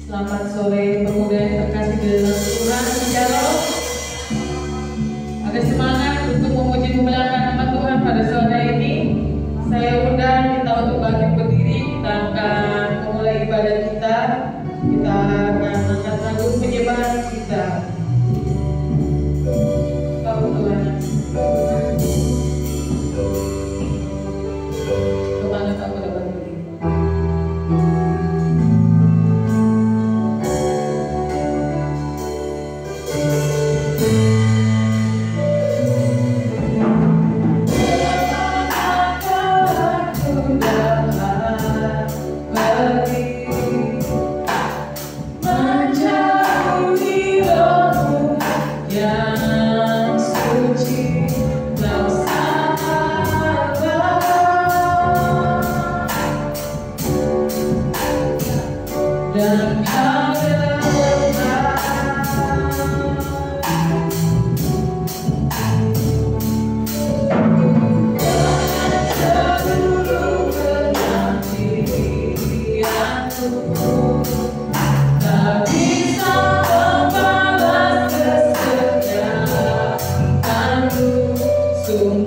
Selamat sore pemuda yang terkasih di dalam Tuhan. Shalom. Ada semangat untuk memuji memuliakan nama Tuhan pada sore ini. Saya undang kita untuk bangkit berdiri. Kita akan memulai ibadah kita. Kita akan angkat lagu penyembahan kita. Bapak Tuhan. Kemana kamu dapat berdiri?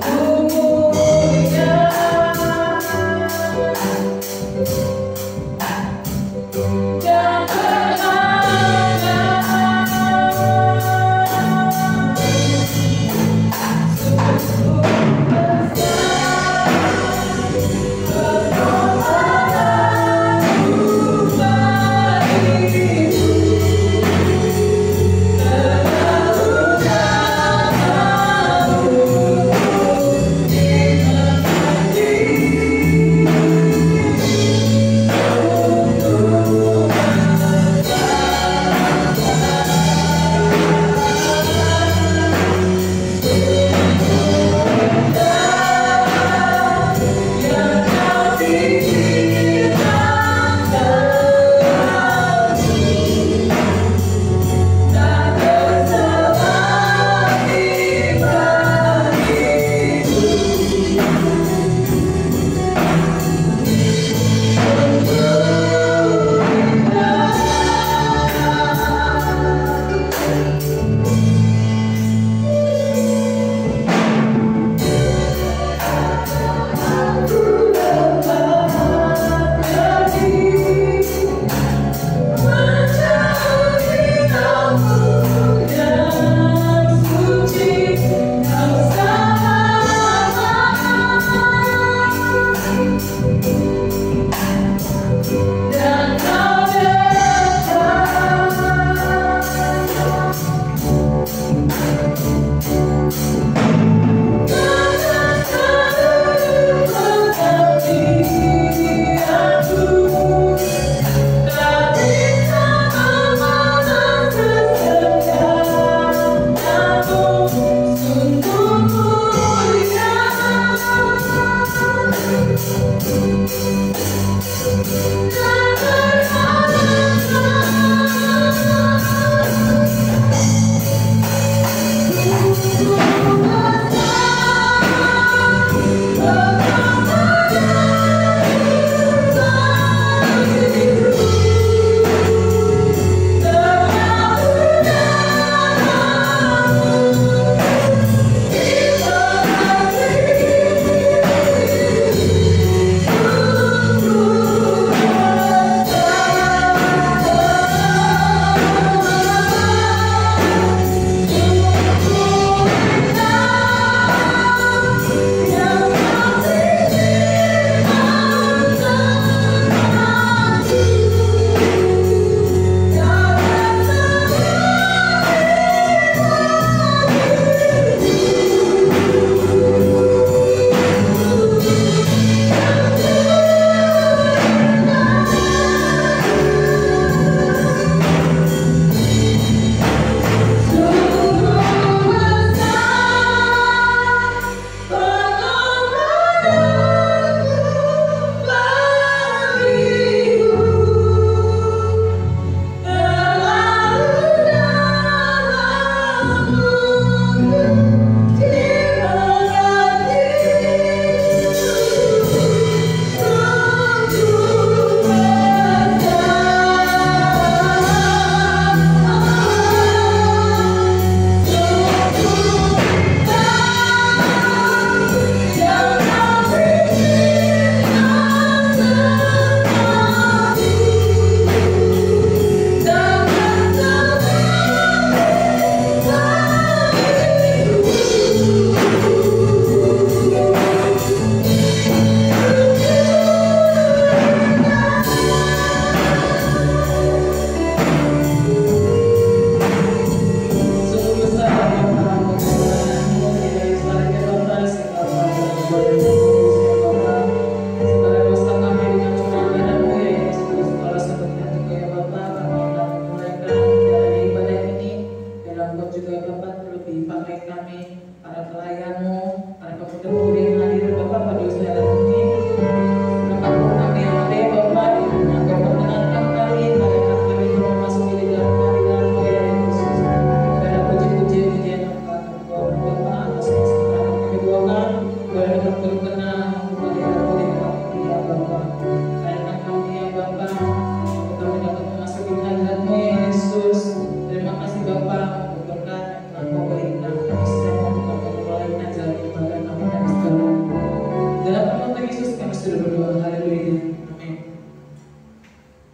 Bye.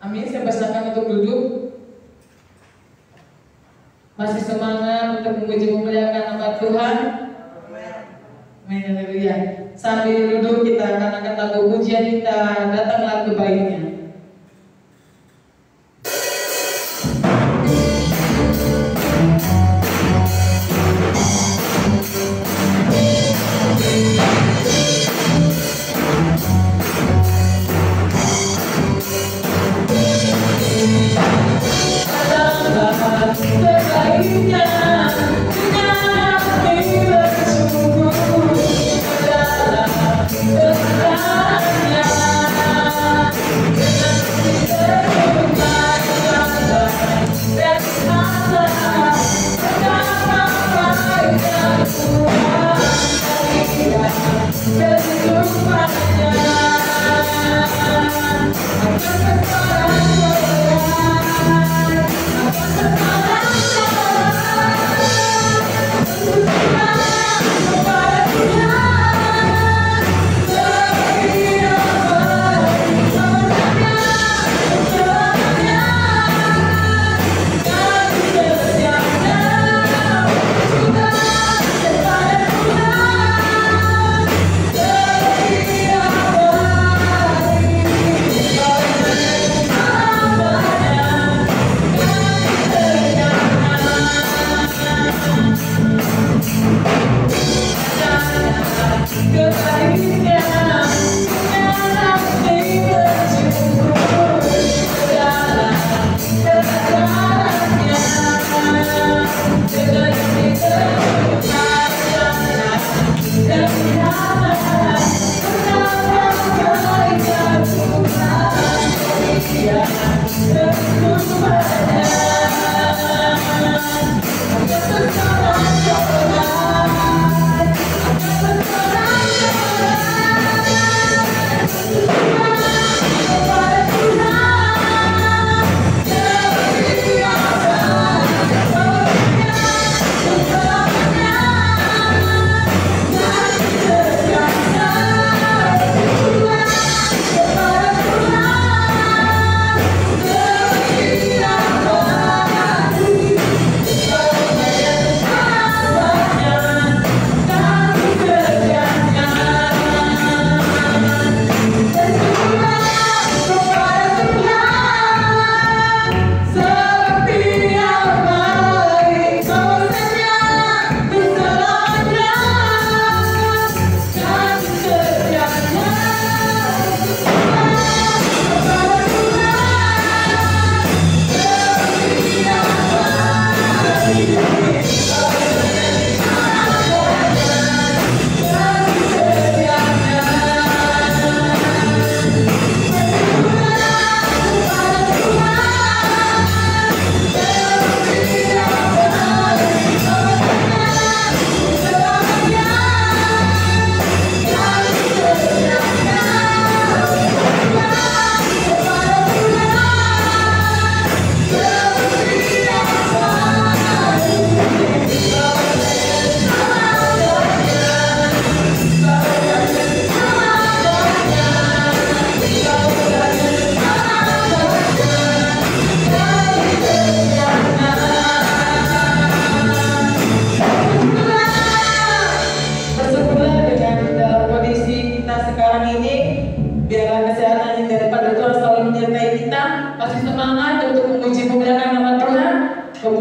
Amin. Saya persilakan untuk duduk. Masih semangat untuk memuji memuliakan nama Tuhan. Amin. Haleluya. Sambil duduk kita akan angkat lagu pujian kita, Datanglah Kebaiknya.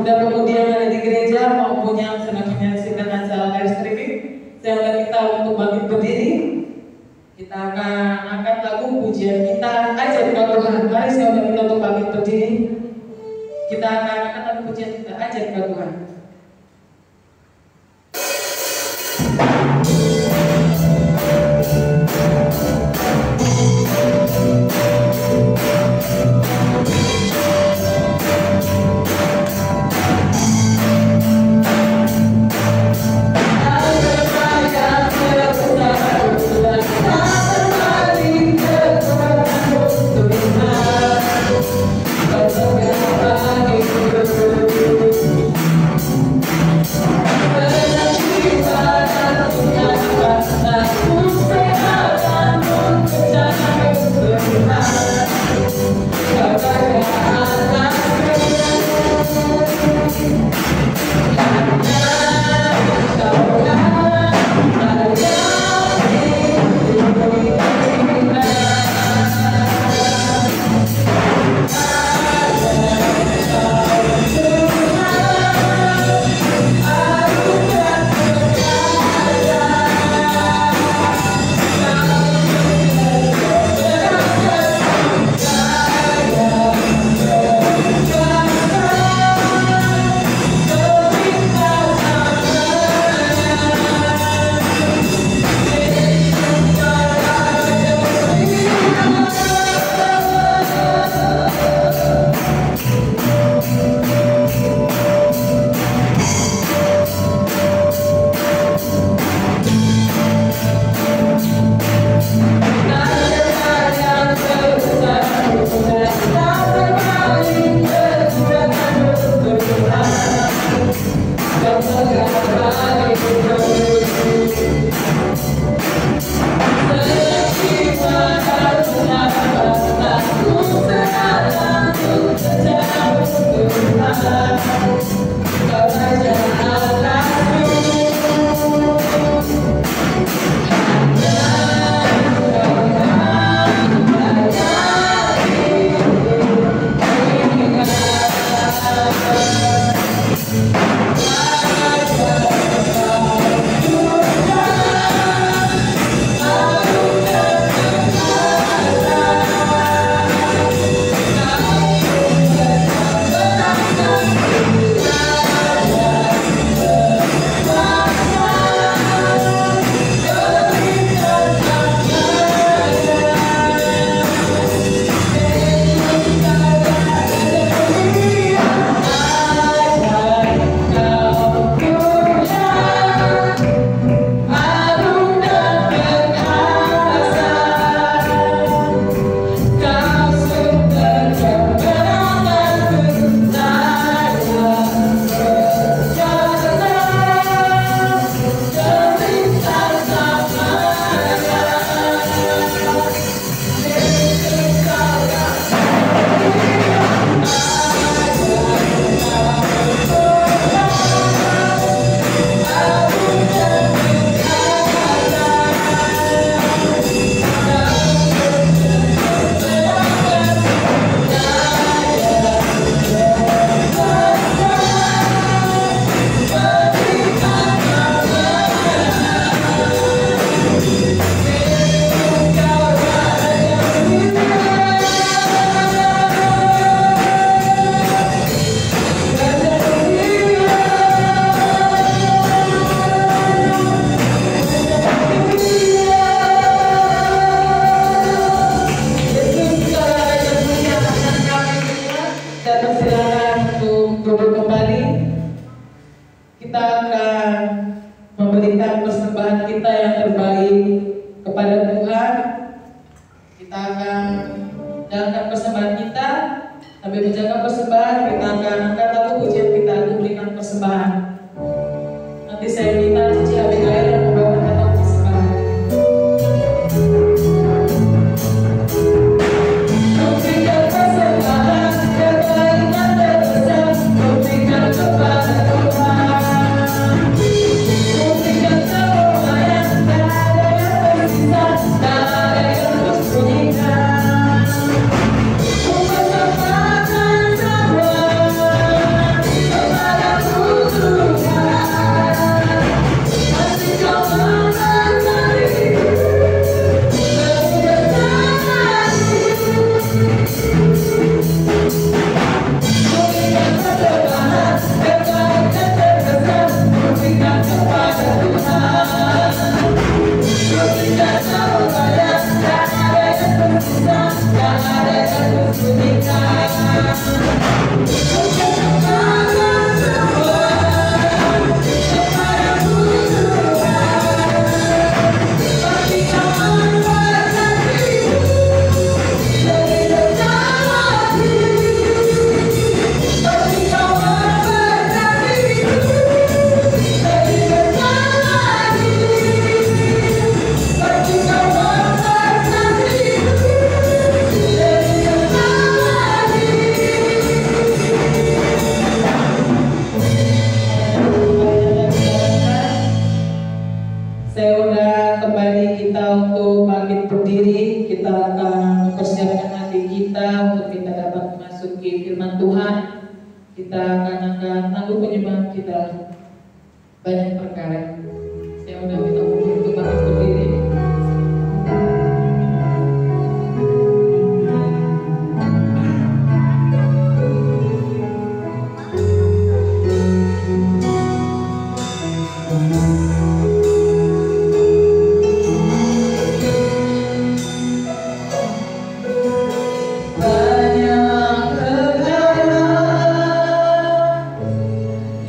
Kemudian ada di gereja maupun yang sedang menyaksikan acara live streaming, saya undang kita untuk bangkit berdiri. Kita akan angkat lagu pujian kita, Ajaiblah Tuhan. Mari saya undang kita untuk bangkit berdiri. Kita akan angkat lagu pujian kita, Ajaiblah Tuhan. Saya persilakan untuk duduk kembali. Kita akan memberikan persembahan kita yang terbaik kepada Tuhan. Kita akan jalankan persembahan kita. Sambil menjaga persembahan, kita akan angkat lagu pujian kita untuk berikan persembahan. Nanti saya minta Cici Abigail yang membawakan lagu persembahan. Memberikan persembahan kebaikan terbesar, memberikan kepada Tuhan. Memberikan semua yang tak ada yang tersisa, tak ada yang tersembunyikan.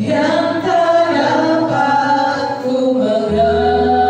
Yang tak dapat ku mengenal.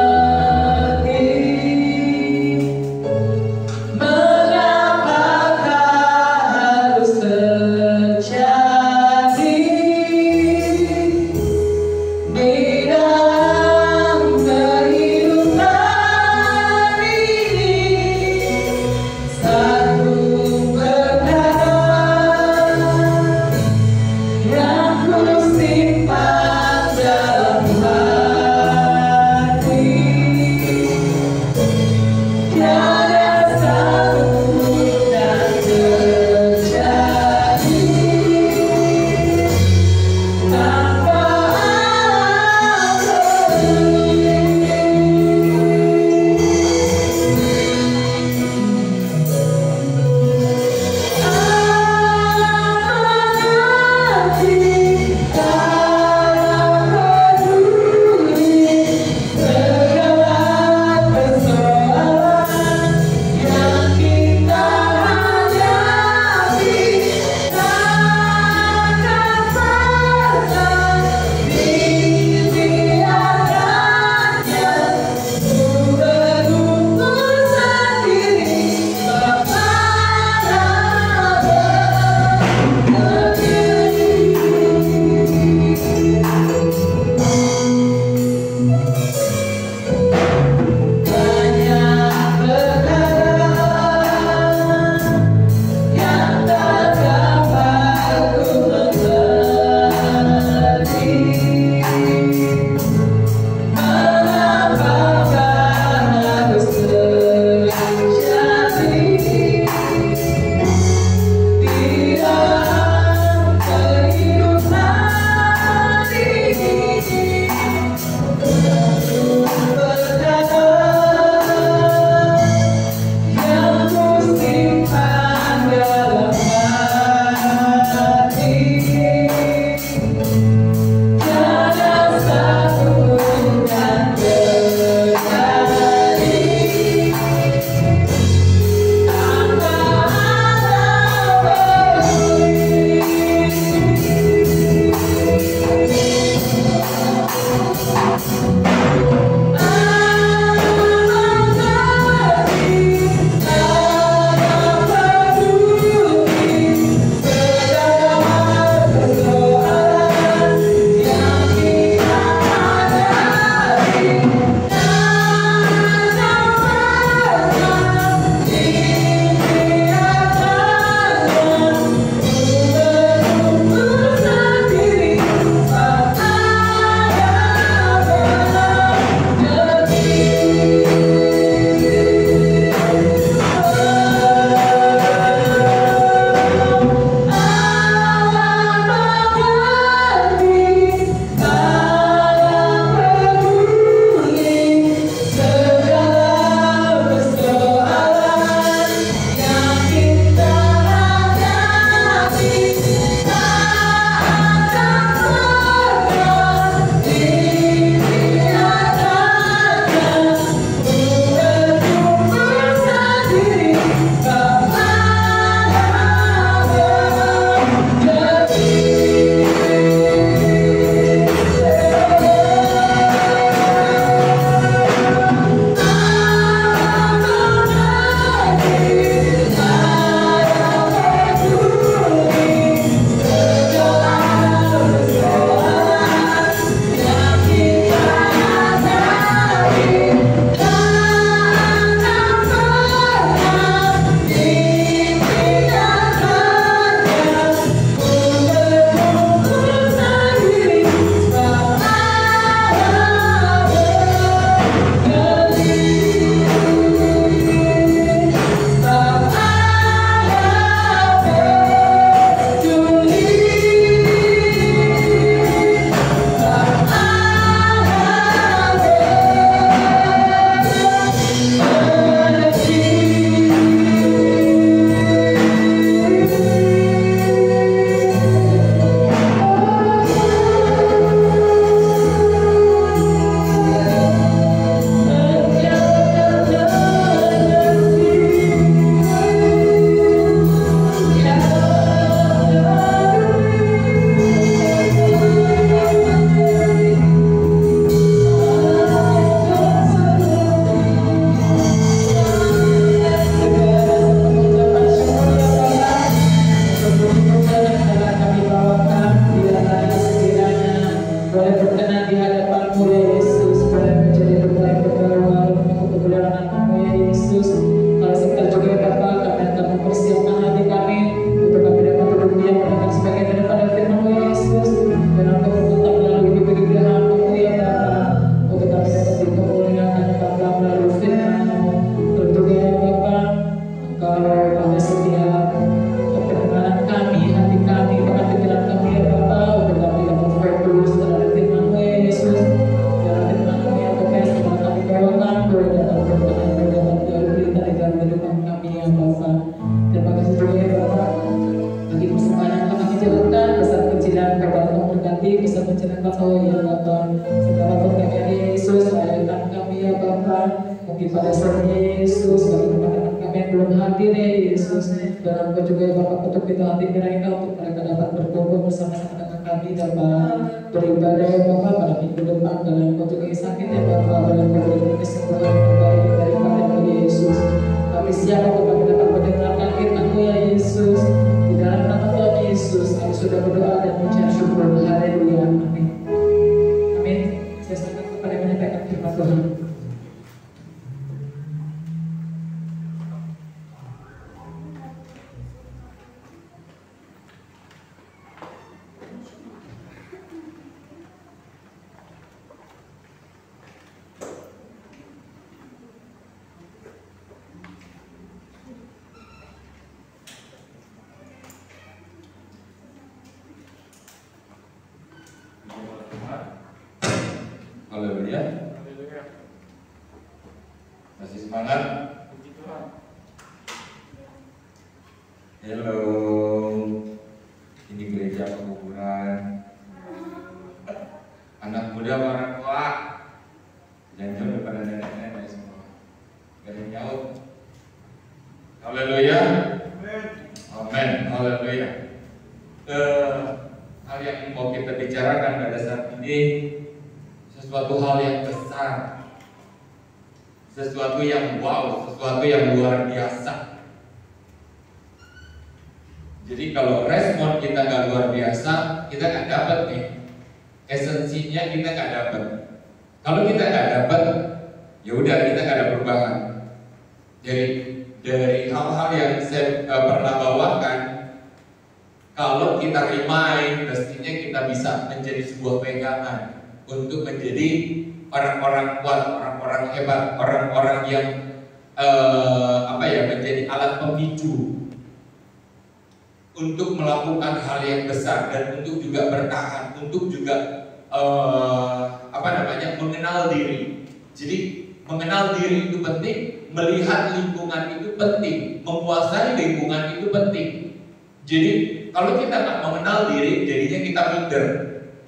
puji pujian yang telah kami bawakan, bila tadi sekiranya boleh berkenan di hadapan-Mu ya Yesus, boleh menjadi berbaik berkeluar untuk kebenaran-Mu ya Yesus. Kalau sebentar juga ya Bapa, kami akan mempersiapkan hati kami untuk kami dapat duduk diam mendengar sebagian daripada firman-Mu ya Yesus, dan Engkau tetap melalui keberkahan-Mu ya Bapa, untuk kami dapat dikemuliakan Bapa melalui firman-Mu. Tentu ya Bapa, Engkau pada setiap pendengaran kami, hati kami, bahkan pikiran kami ya Bapa, untuk kami dapat fokus terhadap firman-Mu ya Yesus, dalam firman-Mu yang Bapa setelah kami bawakan, boleh dapat berkenan, boleh dapat diberita di dalam kehidupan kami ya Bapa. Terima kasih juga ya Bapa bagi persembahan yang kami jalankan, besar kecilan Bapa Engkau berkati, besar kecilan Bapa ya Bapa, segala pun kami ya Yesus, layakan kami ya Bapa, mungkin pada saat Yesus, bagi teman-teman kami yang belum hadir ya Yesus, dan Engkau juga ya Bapa ketuk pintu hati mereka untuk mereka dapat berkumpul bersama-sama dengan kami dapat beribadah ya Bapa pada minggu depan, dan Engkau juga yang sakit ya Bapa, dan Engkau berikan kesembuhan yang terbaik daripada Yesus. Kami siap untuk kami dapat mendengarkan firman-Mu ya Yesus. Di dalam nama Tuhan Yesus kami sudah berdoa dan mengucap syukur. Haleluya. Amin. Amin. Saya serahkan kepada yang menyampaikan firman Tuhan. Haleluya. Masih semangat? Puji Tuhan. Halo. Ini gereja penguburan. Anak muda orang tua. Jangan jauh daripada nenek-nenek semua. Gak ada yang jauh. Haleluya. Amin. Haleluya. Hal yang mau kita bicarakan pada saat ini sesuatu hal yang besar, sesuatu yang wow, sesuatu yang luar biasa. Jadi kalau respon kita nggak luar biasa, kita nggak dapat nih esensinya, kita nggak dapat. Kalau kita nggak dapat, ya udah kita nggak ada perubahan. Jadi dari hal-hal yang saya pernah bawakan, kalau kita remind, mestinya kita bisa menjadi sebuah pegangan untuk menjadi orang-orang kuat, orang-orang hebat, orang-orang yang menjadi alat pemicu untuk melakukan hal yang besar dan untuk juga bertahan, untuk juga mengenal diri. Jadi mengenal diri itu penting, melihat lingkungan itu penting, menguasai lingkungan itu penting. Jadi kalau kita nggak mengenal diri, jadinya kita minder.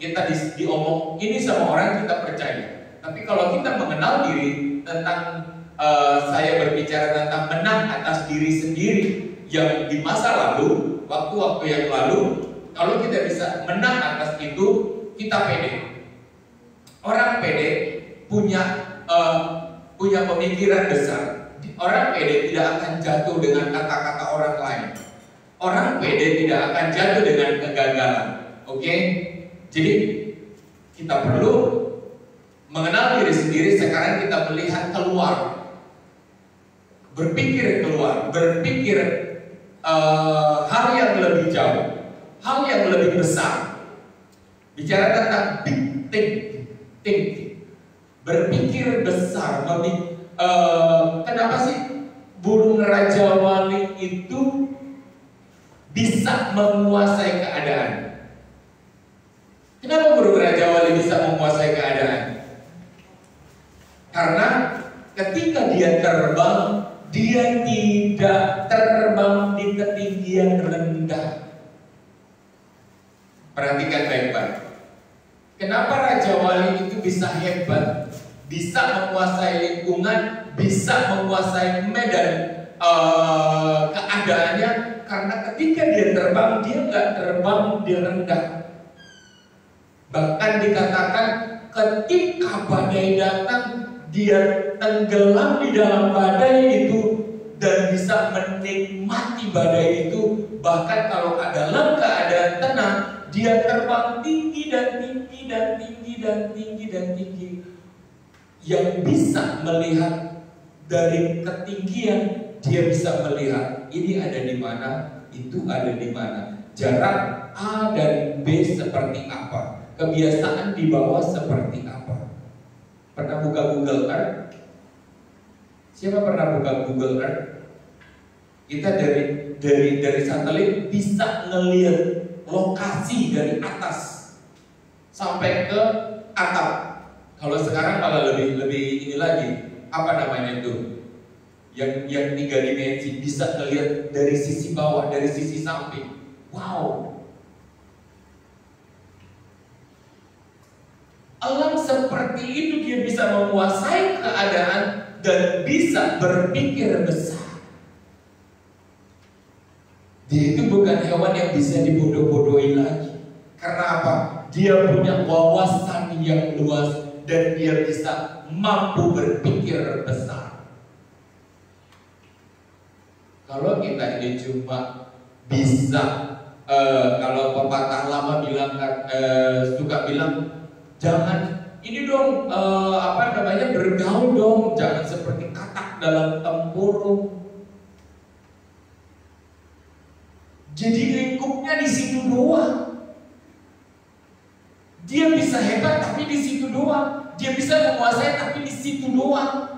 Kita diomong ini sama orang kita percaya. Tapi kalau kita mengenal diri tentang saya berbicara tentang menang atas diri sendiri yang di masa lalu, waktu-waktu yang lalu, kalau kita bisa menang atas itu, kita pede. Orang pede punya pemikiran besar. Orang pede tidak akan jatuh dengan kata-kata orang lain. Orang pede tidak akan jatuh dengan kegagalan. Oke? Jadi kita perlu mengenal diri sendiri. Sekarang kita melihat keluar, berpikir keluar, berpikir hal yang lebih jauh, hal yang lebih besar. Bicara tentang big think, berpikir besar. Kenapa sih burung Raja Wali itu bisa menguasai keadaan? Kenapa burung Raja Wali bisa menguasai keadaan? Karena ketika dia terbang, dia tidak terbang di ketinggian rendah. Perhatikan baik-baik. Kenapa Raja Wali itu bisa hebat, bisa menguasai lingkungan, bisa menguasai medan keadaannya? Karena ketika dia terbang, dia nggak terbang di rendah. Bahkan dikatakan ketika badai datang, dia tenggelam di dalam badai itu dan bisa menikmati badai itu. Bahkan kalau dalam keadaan tenang, dia terbang tinggi dan tinggi dan tinggi dan tinggi dan tinggi. Yang bisa melihat dari ketinggian, dia bisa melihat ini ada di mana, itu ada di mana, jarak A dan B seperti apa, kebiasaan di bawah seperti apa. Pernah buka Google Earth? Siapa pernah buka Google Earth? Kita dari satelit bisa ngelihat lokasi dari atas sampai ke atap. Kalau sekarang malah lebih ini lagi, apa namanya itu? Yang 3 dimensi, bisa ngelihat dari sisi bawah, dari sisi samping. Wow. Allah seperti itu, dia bisa menguasai keadaan dan bisa berpikir besar. Dia itu bukan hewan yang bisa dibodoh-bodohi lagi. Karena apa? Dia punya wawasan yang luas dan dia bisa mampu berpikir besar. Kalau kita ini cuma bisa, kalau pepatah lama bilang suka bilang, jangan ini dong, bergaul dong, jangan seperti katak dalam tempurung. Jadi lingkupnya di situ doang. Dia bisa hebat tapi di situ doang. Dia bisa menguasai tapi di situ doang.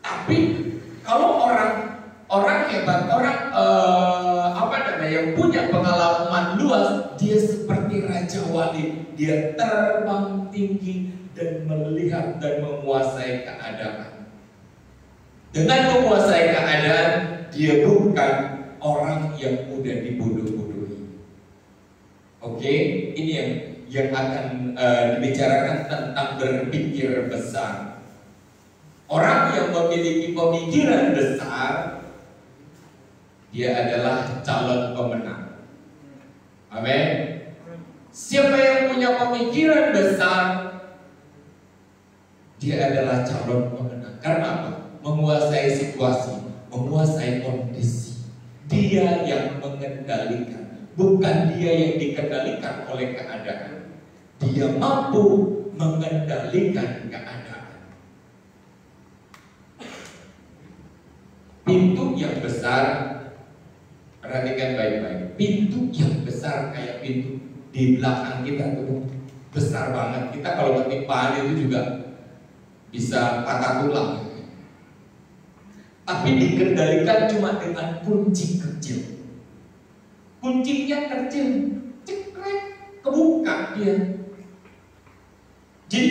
Tapi kalau orang hebat, yang punya pengalaman luas, dia seperti Raja Wali. Dia terbang tinggi dan melihat dan menguasai keadaan. Dengan menguasai keadaan, dia bukan orang yang mudah dibodoh-bodohi. Oke, ini yang akan dibicarakan tentang berpikir besar. Orang yang memiliki pemikiran besar, dia adalah calon pemenang. Amin. Siapa yang punya pemikiran besar, dia adalah calon pemenang. Karena apa? Menguasai situasi, menguasai kondisi. Dia yang mengendalikan, bukan dia yang dikendalikan oleh keadaan. Dia mampu mengendalikan keadaan. Pintu yang besar, perhatikan baik-baik. Pintu yang besar kayak pintu di belakang kita tuh besar banget. Kita kalau ketipaan itu juga bisa patah tulang. Tapi dikendalikan cuma dengan kunci kecil. Kuncinya kecil, cekrek, kebuka dia. Jadi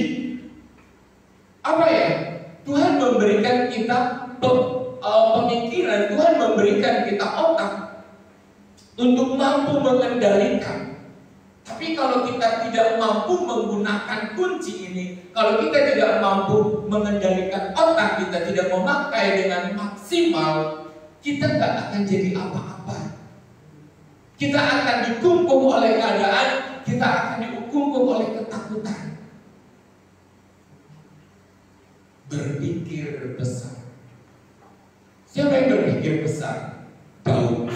apa ya? Tuhan memberikan kita pemikiran, Tuhan memberikan kita otak untuk mampu mengendalikan. Tapi kalau kita tidak mampu menggunakan kunci ini, kalau kita tidak mampu mengendalikan otak, kita tidak memakai dengan maksimal, kita nggak akan jadi apa-apa. Kita akan dikungkung oleh keadaan, kita akan dikungkung oleh ketakutan. Berpikir besar. Siapa yang berpikir besar? Daud.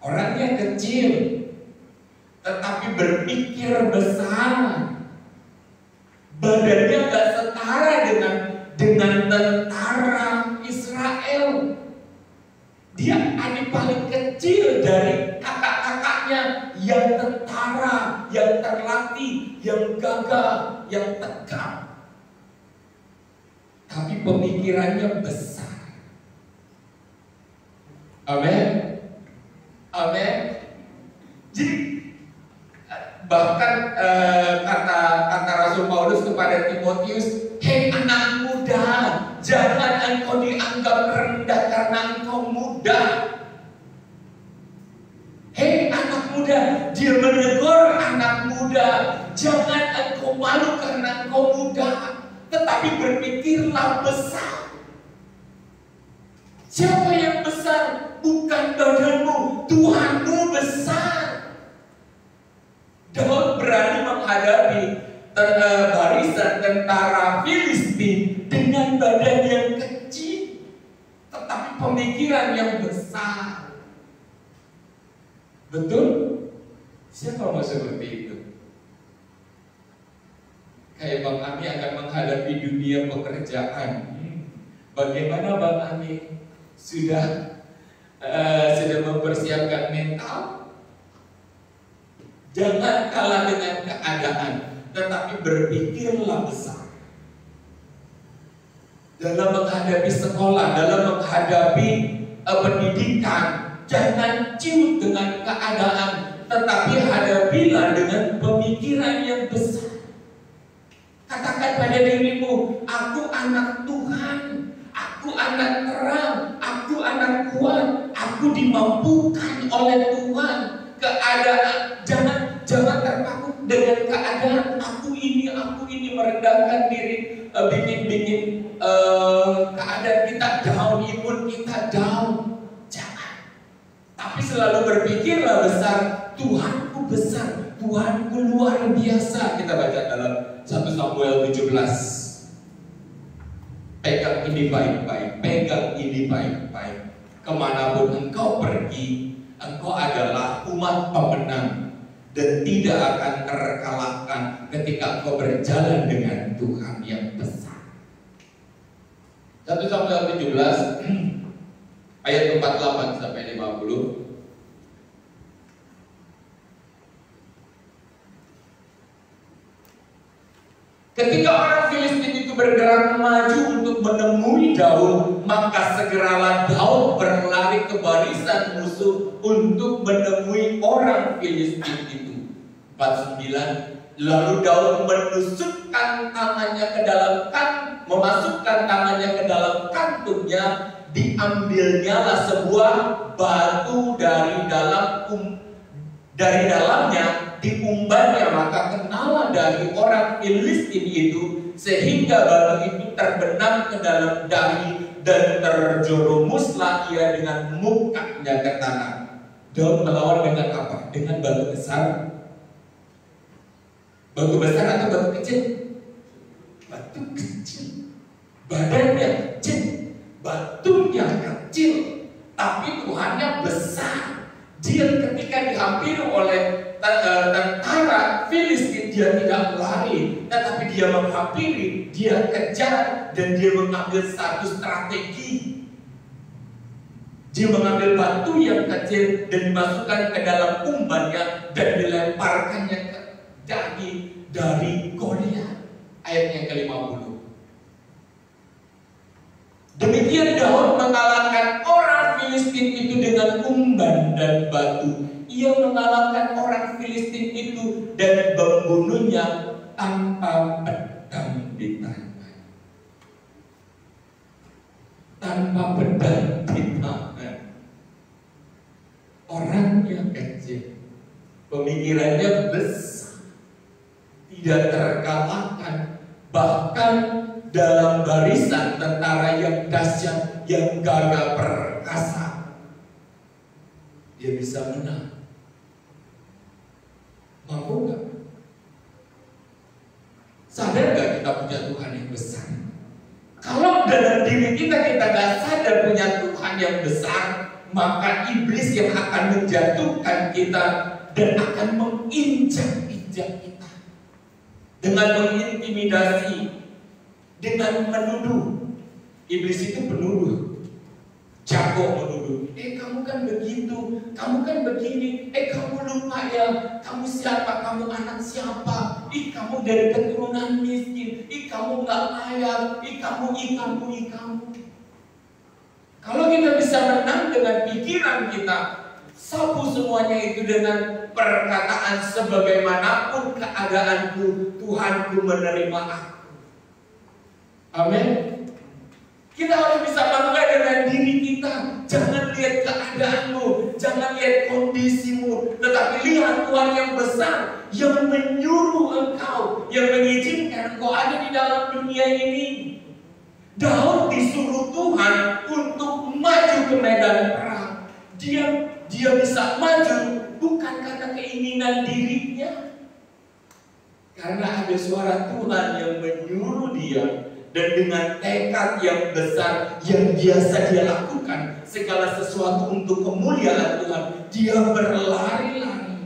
Orangnya kecil, tetapi berpikir besar. Badannya gak setara dengan tentara Israel. Dia adik paling kecil dari kakak-kakaknya yang tentara, yang terlatih, yang gagah, yang tegap. Tapi pemikirannya besar. Amin. Amin. Jadi bahkan kata Rasul Paulus kepada Timotius, hei anak muda, jangan engkau dianggap rendah karena engkau muda. Hei anak muda, dia menegur anak muda, jangan engkau malu karena engkau muda, tetapi berpikirlah besar. Siapa yang besar? Bukan badanmu, Tuhanmu besar. Daud berani menghadapi barisan tentara Filistin dengan dari badan yang kecil, tetapi pemikiran yang besar. Betul? Siapa mau seperti itu? Kayak Bang Ami akan menghadapi dunia pekerjaan. Bagaimana Bang Ami sudah mempersiapkan mental? Jangan kalah dengan keadaan, tetapi berpikirlah besar. Dalam menghadapi sekolah, dalam menghadapi pendidikan, jangan ciut dengan keadaan, tetapi hadapilah dengan pemikiran yang besar. Katakan pada dirimu, aku anak Tuhan, aku anak terang, aku anak kuat, aku dimampukan oleh Tuhan. Keadaan, jangan terpaku dengan keadaan. Aku ini merendahkan diri, bikin keadaan kita down, imun kita down. Jangan. Tapi selalu berpikirlah besar. Tuhanku besar, Tuhanku luar biasa. Kita baca dalam 1 Samuel 17. Pegang ini baik-baik, pegang ini baik-baik. Kemanapun engkau pergi, engkau adalah umat pemenang dan tidak akan terkalahkan ketika engkau berjalan dengan Tuhan yang besar. 1 Samuel 17 ayat 48 sampai 50. Ketika orang Filistin itu bergerak maju untuk menemui Daud, maka segeralah Daud berlari ke barisan musuh untuk menemui orang Filistin itu. 49. Lalu Daud memasukkan tangannya ke dalam kantungnya, diambilnyalah sebuah batu dari dalamnya, diumbannya, maka kenalah dari orang Filistin itu, sehingga batu itu terbenam ke dalam dahi dan terjerumuslah ia dengan mukanya ke tanah. Daud melawan dengan apa? Dengan batu besar. Batu besar atau batu kecil? Batu kecil. Badannya kecil, batunya kecil, tapi Tuhannya besar. Dia ketika dihampiri oleh tentara Filistin, dia tidak lari, tetapi dia menghampiri, dia kejar, dan dia mengambil satu strategi. Dia mengambil batu yang kecil dan dimasukkan ke dalam umbannya dan dilemparkannya ke dahi dari Goliat. Ayat yang ke-50. Demikian Daud mengalahkan orang Filistin itu dengan umban dan batu. Ia mengalahkan orang Filistin itu dan membunuhnya tanpa pedang di tangan. Tanpa pedang di tangan. Orangnya kecil, pemikirannya besar, tidak terkalahkan, bahkan dalam barisan tentara yang dahsyat, yang gagah perkasa, dia bisa menang. Mampu gak? Sadar gak kita punya Tuhan yang besar? Kalau dalam diri kita gak sadar punya Tuhan yang besar, maka iblis yang akan menjatuhkan kita dan akan menginjak-injak kita dengan mengintimidasi, dengan menuduh. Iblis itu penuduh. Jago menuduh. Kamu kan begitu, kamu kan begini. Kamu lupa ya, kamu siapa, kamu anak siapa. Kamu dari keturunan miskin. Kamu gak layak. Kamu. Kalau kita bisa menang dengan pikiran kita, sapu semuanya itu dengan perkataan, sebagaimanapun keadaanku, Tuhanku menerima aku. Amin. Kita harus bisa bangga dengan diri kita. Jangan lihat keadaanmu, jangan lihat kondisimu, tetapi lihat Tuhan yang besar, yang menyuruh engkau, yang mengizinkan engkau ada di dalam dunia ini. Daud disuruh Tuhan untuk maju ke medan perang. Dia bisa maju bukan karena keinginan dirinya, karena ada suara Tuhan yang menyuruh dia. dan dengan tekad yang besar yang biasa dia lakukan, segala sesuatu untuk kemuliaan Tuhan, dia berlari-lari.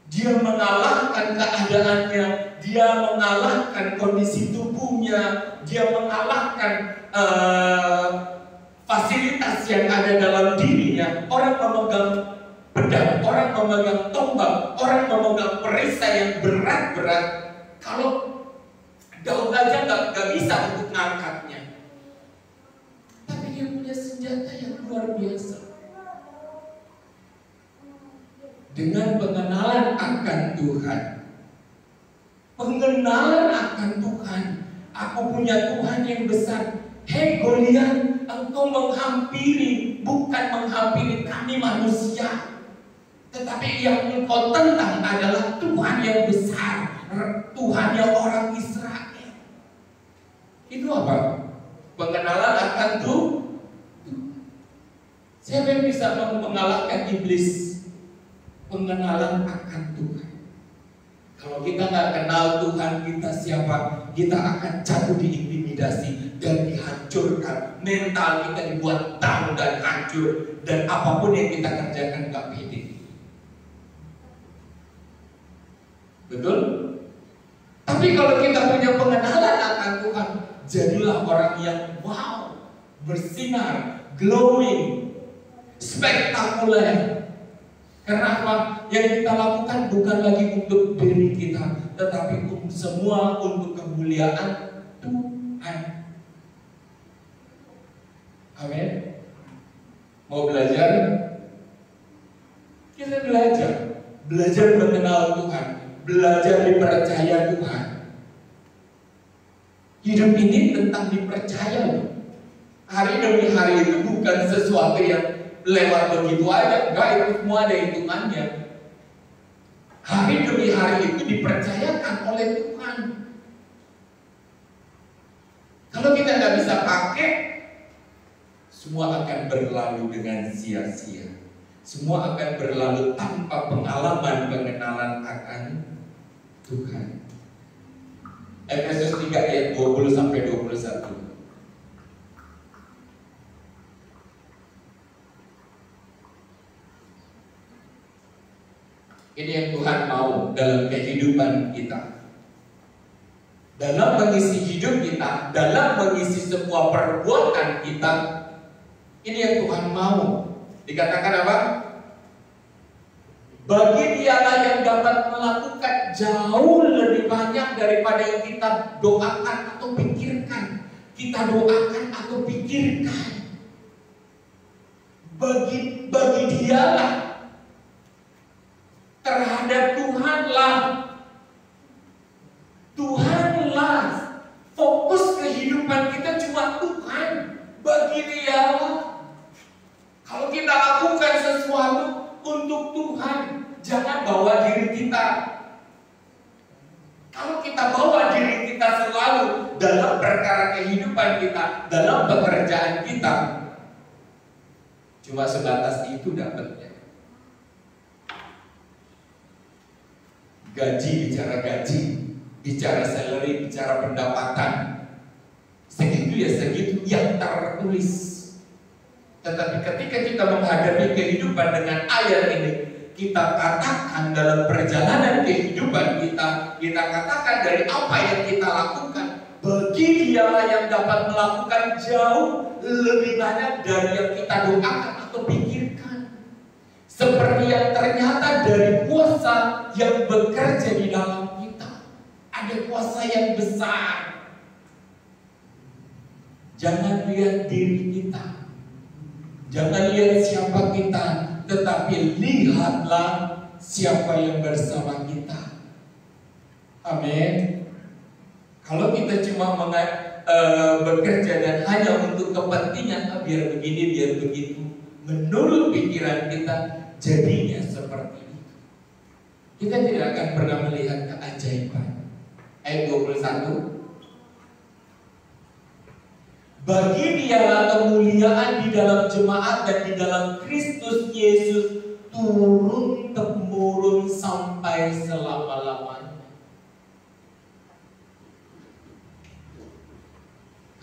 Dia mengalahkan keadaannya, dia mengalahkan kondisi tubuhnya, dia mengalahkan fasilitas yang ada dalam dirinya. Orang memegang pedang, orang memegang tombak, orang memegang perisai yang berat-berat. Kalau Daud aja nggak bisa untuk ngangkatnya, tapi dia punya senjata yang luar biasa. Dengan pengenalan akan Tuhan, pengenalan akan Tuhan, aku punya Tuhan yang besar. Hei Goliat, engkau menghampiri, bukan menghampiri kami manusia, tetapi yang engkau tentang adalah Tuhan yang besar, Tuhan yang orang Israel. Itu apa? Pengenalan akan Tuhan. Siapa yang bisa mengalahkan iblis? Pengenalan akan Tuhan. Kalau kita nggak kenal Tuhan kita siapa, kita akan jatuh diintimidasi dan dihancurkan. Mental kita dibuat down dan hancur, dan apapun yang kita kerjakan nggak pede. Betul? Tapi kalau kita punya pengenalan akan Tuhan, jadilah orang yang wow, bersinar, glowing, spektakuler. Karena apa? Yang kita lakukan bukan lagi untuk diri kita, tetapi semua untuk kemuliaan Tuhan. Amin. Mau belajar? Kita belajar mengenal Tuhan, belajar dipercaya Tuhan. Hidup ini tentang dipercaya. Hari demi hari itu bukan sesuatu yang lewat begitu aja, enggak, itu semua ada hitungannya. Hari demi hari itu dipercayakan oleh Tuhan. Kalau kita nggak bisa pakai, semua akan berlalu dengan sia-sia. Semua akan berlalu tanpa pengalaman pengenalan akan Tuhan. Efesus 3 ayat 20-21. Ini yang Tuhan mau dalam kehidupan kita, dalam mengisi hidup kita, dalam mengisi semua perbuatan kita. Ini yang Tuhan mau. Dikatakan apa? Bagi Dialah yang dapat melakukan jauh lebih banyak daripada yang kita doakan atau pikirkan. Kita doakan atau pikirkan. Bagi Dialah. Terhadap Tuhanlah fokus kehidupan kita, cuma Tuhan. Bagi Dialah. Kalau kita lakukan sesuatu untuk Tuhan, jangan bawa diri kita. Kalau kita bawa diri kita selalu dalam perkara kehidupan kita, dalam pekerjaan kita, cuma sebatas itu dapatnya. Gaji bicara salary, bicara pendapatan, segitu ya segitu yang tertulis. Tetapi ketika kita menghadapi kehidupan dengan ayat ini, kita katakan dalam perjalanan kehidupan kita katakan dari apa yang kita lakukan, bagi Dialah yang dapat melakukan jauh lebih banyak dari yang kita doakan atau pikirkan. Seperti yang ternyata dari kuasa yang bekerja di dalam kita. Ada kuasa yang besar. Jangan lihat diri kita, jangan lihat siapa kita, tetapi lihatlah siapa yang bersama kita. Amin. Kalau kita cuma bekerja dan hanya untuk kepentingan, biar begini, biar begitu, menurut pikiran kita, jadinya seperti itu. Kita tidak akan pernah melihat keajaiban. Ayat 21. Bagi Dialah kemuliaan di dalam jemaat dan di dalam Kristus Yesus turun temurun sampai selama-lamanya.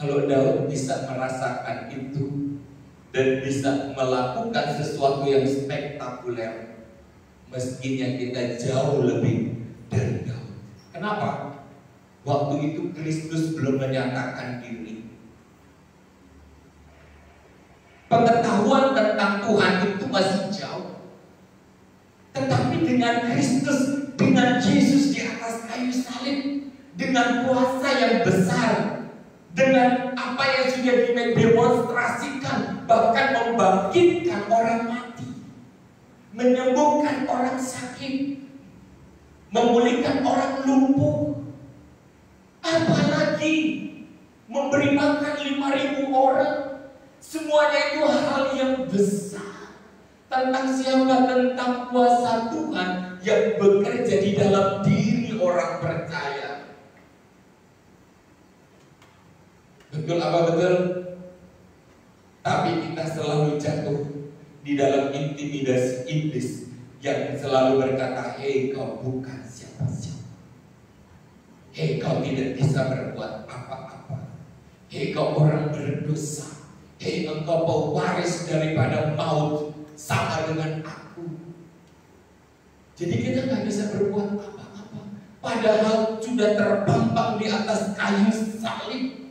Kalau Daud bisa merasakan itu dan bisa melakukan sesuatu yang spektakuler, mestinya kita jauh lebih dari Daud. Kenapa? Waktu itu Kristus belum menyatakan diri. Pengetahuan tentang Tuhan itu masih jauh. Tetapi dengan Kristus, dengan Yesus di atas kayu salib, dengan kuasa yang besar, dengan apa yang sudah didemonstrasikan, bahkan membangkitkan orang mati, menyembuhkan orang sakit, memulihkan orang lumpuh, apalagi memberi makan 5.000 orang. Semuanya itu hal yang besar. Tentang siapa? Tentang kuasa Tuhan yang bekerja di dalam diri orang percaya. Betul apa betul? Tapi kita selalu jatuh di dalam intimidasi iblis yang selalu berkata, hei kau bukan siapa-siapa, hei kau tidak bisa berbuat apa-apa, hei kau orang berdosa, hei engkau pewaris daripada maut sama dengan aku. Jadi kita nggak bisa berbuat apa-apa, padahal sudah terpampang di atas kayu salib.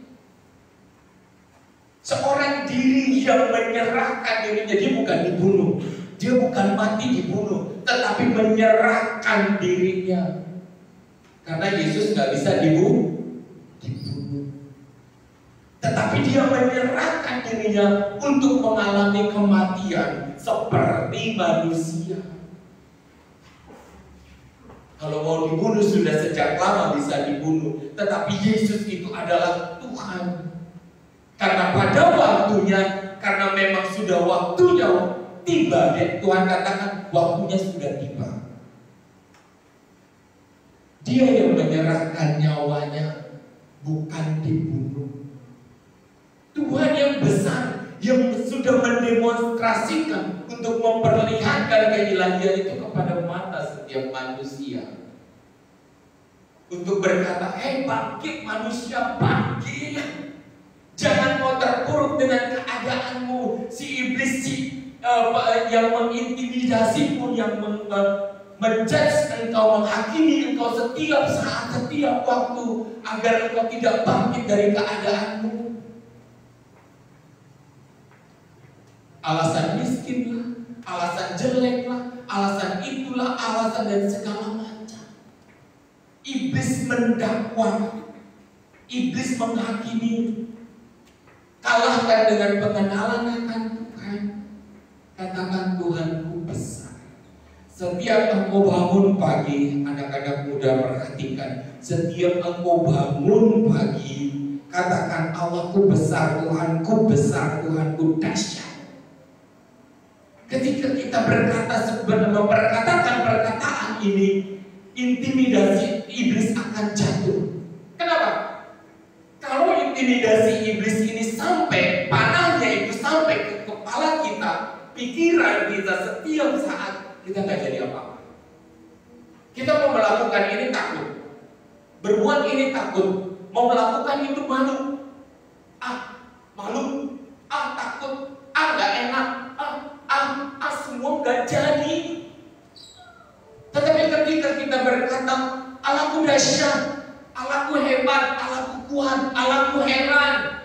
Seorang diri yang menyerahkan dirinya, dia bukan dibunuh, dia bukan mati dibunuh, tetapi menyerahkan dirinya. Karena Yesus nggak bisa dibunuh, tetapi dia menyerahkan dirinya untuk mengalami kematian seperti manusia. Kalau mau dibunuh sudah sejak lama bisa dibunuh, tetapi Yesus itu adalah Tuhan. Karena pada waktunya, karena memang sudah waktunya tiba, Tuhan katakan waktunya sudah tiba. Dia yang menyerahkan nyawanya, bukan dibunuh. Tuhan yang besar, yang sudah mendemonstrasikan untuk memperlihatkan keilahian itu kepada mata setiap manusia. Untuk berkata, hei bangkit manusia, bangkit. Jangan mau terpuruk dengan keadaanmu. Si iblis yang mengintimidasimu, yang menjudge engkau, menghakimi engkau setiap saat, setiap waktu, agar engkau tidak bangkit dari keadaanmu. Alasan miskin lah, alasan jelek lah, alasan itulah, alasan dan segala macam. Iblis mendakwa, iblis menghakimi. Kalahkan dengan pengenalan akan Tuhan. Katakan Tuhanku besar. Setiap engkau bangun pagi, anak-anak muda perhatikan. Setiap engkau bangun pagi, katakan Allahku besar, Tuhanku besar, Tuhanku dahsyat. Ketika kita memperkatakan perkataan ini, intimidasi iblis akan jatuh. Kenapa? Kalau intimidasi iblis ini sampai, panahnya itu sampai ke kepala kita, pikiran kita setiap saat, kita nggak jadi apa-apa. Kita mau melakukan ini takut, berbuat ini takut, mau melakukan itu malu, malu, takut, nggak enak, semua nggak jadi. Tetapi ketika kita berkata, Allahku dahsyat, Allahku hebat, Allahku kuat, Allahku heran,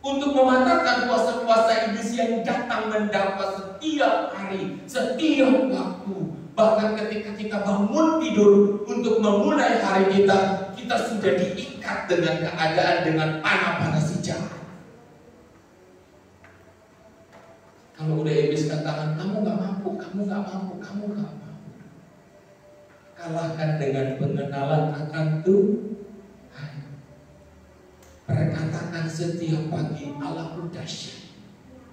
untuk mematahkan kuasa-kuasa iblis yang datang mendakwa setiap hari, setiap waktu. Bahkan ketika kita bangun tidur untuk memulai hari kita, kita sudah diikat dengan keadaan, dengan panah-panah si jahat. Kalau udah iblis katakan, kamu gak mampu, kamu gak mampu, kamu gak mampu, kalahkan dengan pengenalan akan Tuhan. Perkatakan setiap pagi, Allahku dahsyat,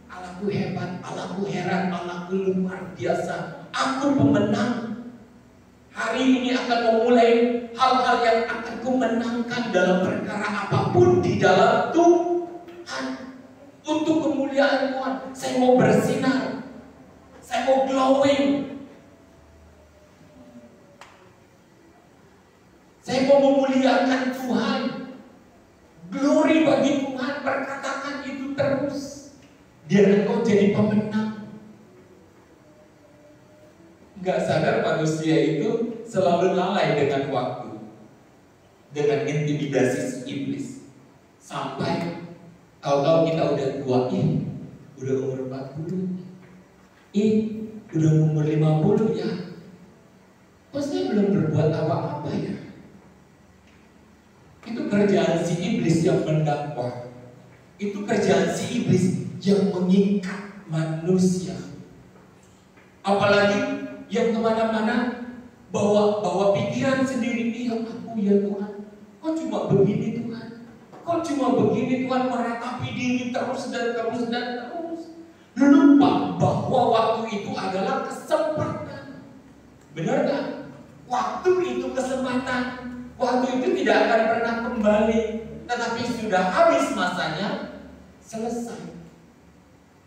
Allahku hebat, Allahku heran, Allahku luar biasa, aku pemenang. Hari ini akan memulai hal-hal yang akan kumenangkan dalam perkara apapun di dalam Tuhan. Untuk kemuliaan Tuhan, saya mau bersinar, saya mau glowing, saya mau memuliakan Tuhan. Glory bagi Gak sadar manusia itu selalu lalai dengan waktu, dengan intimidasi si iblis. Sampai tahu-tahu kita udah tua, udah umur 40, udah umur 50 ya. Kok saya belum berbuat apa-apa ya? Itu kerjaan si iblis yang mendakwa. Itu kerjaan si iblis yang mengikat manusia. Apalagi yang kemana-mana bawa pikiran sendiri. Aku ya Tuhan, kok cuma begini Tuhan? Kok cuma begini Tuhan? Meratapi diri terus dan terus dan terus. Lupa bahwa waktu itu adalah kesempatan. Benar gak? Waktu itu kesempatan. Waktu itu tidak akan pernah kembali. Tetapi sudah habis masanya, selesai.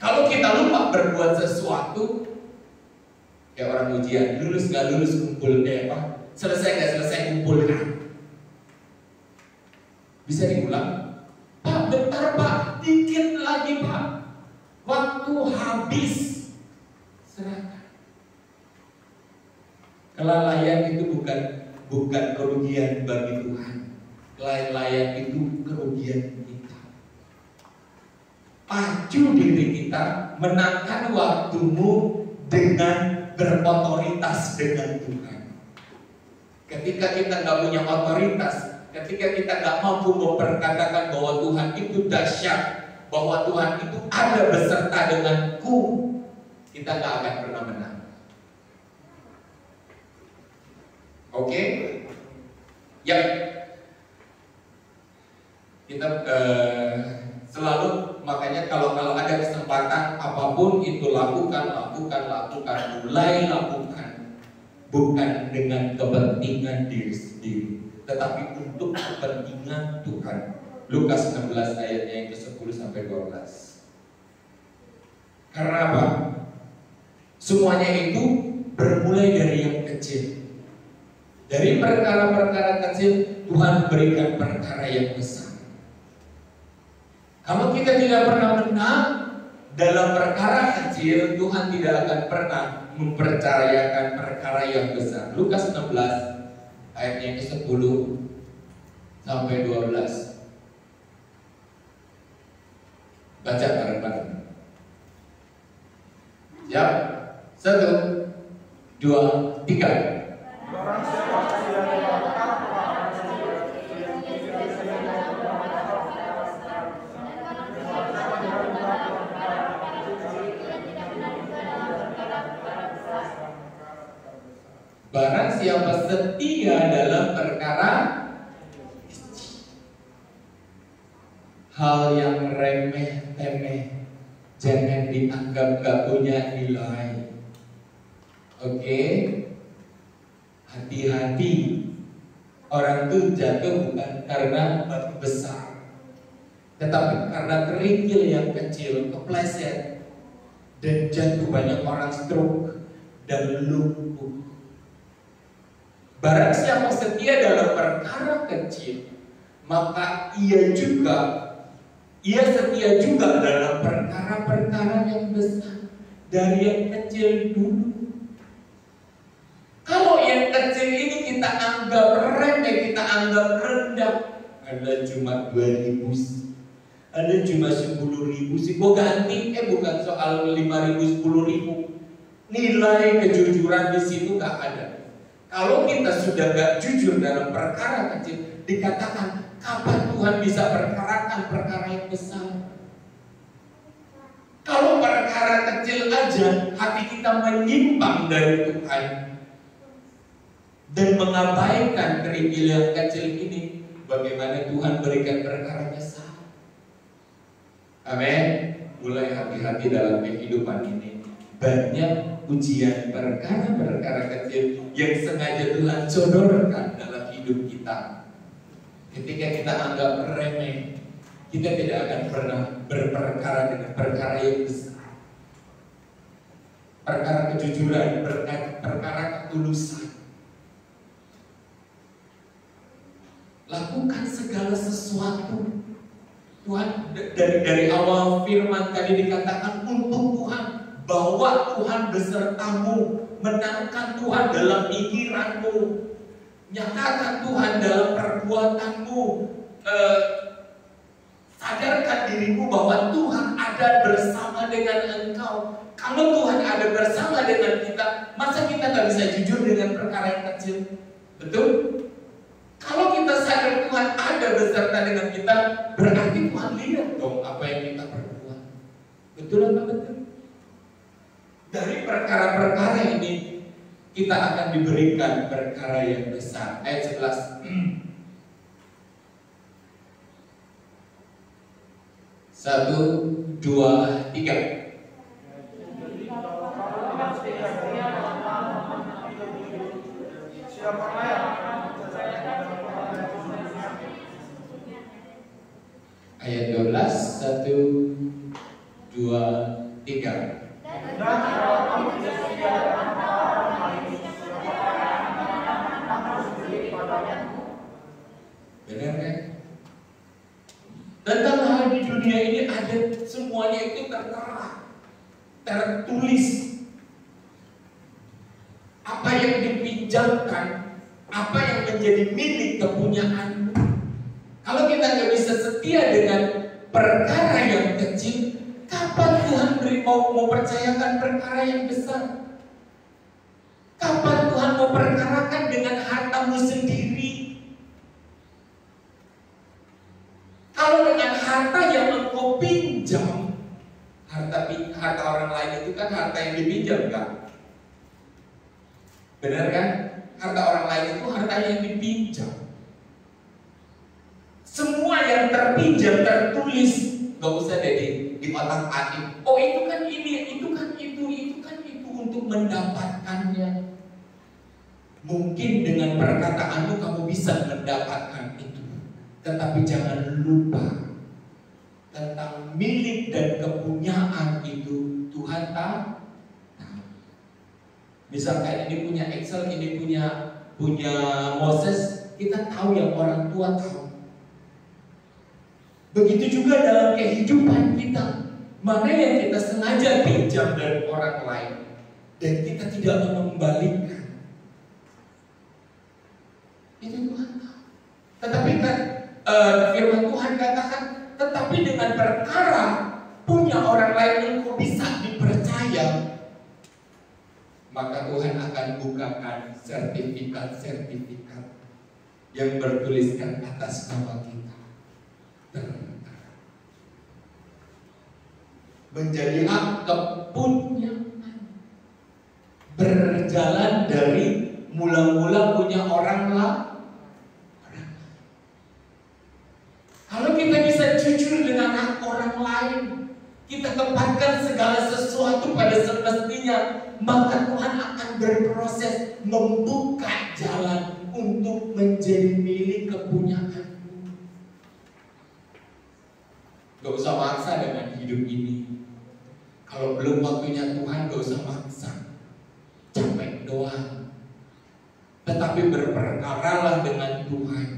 Kalau kita lupa berbuat sesuatu, kayak orang ujian, lulus gak lulus kumpul apa? Selesai gak selesai kumpulkan. Bisa diulang? Pak, bentar Pak, dikit lagi Pak. Waktu habis. Serahkan. Kelalaian itu bukan kerugian bagi Tuhan. Kelalaian itu kerugian kita. Pacu diri kita, menangkan waktumu dengan berotoritas dengan Tuhan. Ketika kita nggak punya otoritas, ketika kita nggak mampu memperkatakan bahwa Tuhan itu dahsyat, bahwa Tuhan itu ada beserta denganku, kita nggak akan pernah menang. Oke? Ya, kita selalu, makanya kalau ada kesempatan apapun itu lakukan, mulai lakukan, bukan dengan kepentingan diri sendiri, tetapi untuk kepentingan Tuhan. Lukas 16 ayatnya yang ke-10 sampai 12. Karena apa? Semuanya itu bermulai dari yang kecil. Dari perkara-perkara kecil Tuhan berikan perkara yang besar. Kalau kita tidak pernah menang dalam perkara kecil, Tuhan tidak akan pernah mempercayakan perkara yang besar. Lukas 16 ayatnya ke-10 sampai 12. Baca bareng-bareng. Siap? 1, 2, 3. Barang siapa setia dalam perkara hal yang remeh-temeh, jangan dianggap gak punya nilai. Oke? Hati-hati. Orang itu jatuh bukan karena batu besar, tetapi karena kerikil yang kecil, kepleset, dan jatuh. Banyak orang stroke dan lumpuh. Barang siapa setia dalam perkara kecil, maka ia setia juga dalam perkara-perkara yang besar. Dari yang kecil dulu. Kalau yang kecil ini kita anggap remeh, kita anggap rendah, ada cuma 2.000 sih, ada cuma 10.000 sih, kok ganti? Bukan soal 5.000, 10.000. Nilai kejujuran di situ gak ada. Kalau kita sudah gak jujur dalam perkara kecil, dikatakan kapan Tuhan bisa perkarakan perkara yang besar? Kalau perkara kecil aja hati kita menyimpang dari Tuhan dan mengabaikan kerikil yang kecil ini, bagaimana Tuhan berikan perkara besar? Amin. Mulai hati-hati dalam kehidupan ini. Banyak ujian perkara-perkara kecil yang sengaja Tuhan sodorkan dalam hidup kita. Ketika kita anggap remeh, kita tidak akan pernah berperkara dengan perkara yang besar. Perkara kejujuran, perkara ketulusan. Lakukan segala sesuatu. Tuhan dari awal firman tadi dikatakan untuk Tuhan, bawa bawa Tuhan besertamu, menangkan Tuhan dalam pikiranmu, nyatakan Tuhan dalam perbuatanmu, sadarkan dirimu bahwa Tuhan ada bersama dengan engkau. Kalau Tuhan ada bersama dengan kita, masa kita nggak bisa jujur dengan perkara yang kecil? Betul? Kalau kita sadar Tuhan ada beserta dengan kita, berarti Tuhan lihat dong apa yang kita perbuat. Betul atau betul? Dari perkara-perkara ini kita akan diberikan perkara yang besar. Ayat 11. 1, 2, 3. Ayat 12, 1, 2, 3. Benar kan? Tentang hal di dunia ini ada semuanya itu tertera, tertulis. Apa yang dipinjamkan, apa yang menjadi milik kepunyaanmu. Kalau kita nggak bisa setia dengan perkara yang kecil, kapan Tuhan mau percayakan perkara yang besar? Kapan Tuhan mau perkarakan dengan hartamu sendiri? Kalau dengan harta yang engkau pinjam, harta orang lain itu kan harta yang dipinjam kan? Benar kan? Harta orang lain itu harta yang dipinjam. Semua yang terpinjam tertulis, gak usah deh di otak atik. Oh itu kan ini, itu kan itu untuk mendapatkannya. Mungkin dengan perkataanmu kamu bisa mendapatkan itu, tetapi jangan lupa tentang milik dan kepunyaan itu Tuhan tahu. Misalkan ini punya Excel, ini punya Moses, kita tahu yang orang tua tahu. Begitu juga dalam kehidupan kita, mana yang kita sengaja pinjam dari orang lain dan kita tidak mengembalikan, itu Tuhan tahu. Tetapi kan firman Tuhan katakan, tetapi dengan perkara punya orang lain yang kau bisa dipercaya, maka Tuhan akan bukakan sertifikat yang bertuliskan atas nama kita. Menjadi hak kepunyaan, berjalan dari mula-mula punya orang lain. Kalau kita bisa jujur dengan hak orang lain, kita tempatkan segala sesuatu pada semestinya, maka Tuhan akan berproses membuka jalan untuk menjadi milik kepunyaanmu. Gak usah maksa dengan hidup ini. Kalau belum waktunya Tuhan, gak usah maksa. Capek doang. Tetapi berperkaralah dengan Tuhan.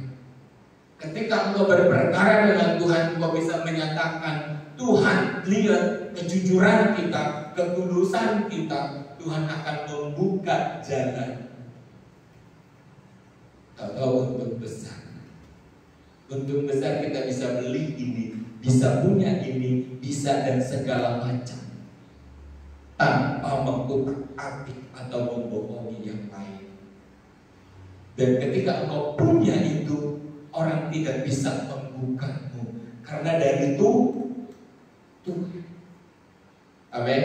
Ketika engkau berperkara dengan Tuhan, engkau bisa menyatakan, Tuhan lihat kejujuran kita, ketulusan kita. Tuhan akan membuka jalan. Atau untuk besar. Untuk besar kita bisa beli ini, bisa punya ini, bisa dan segala macam, tanpa mengutak-atik atau membohongi yang lain. Dan ketika engkau punya itu, orang tidak bisa membukamu, karena dari itu Tuhan. Amin.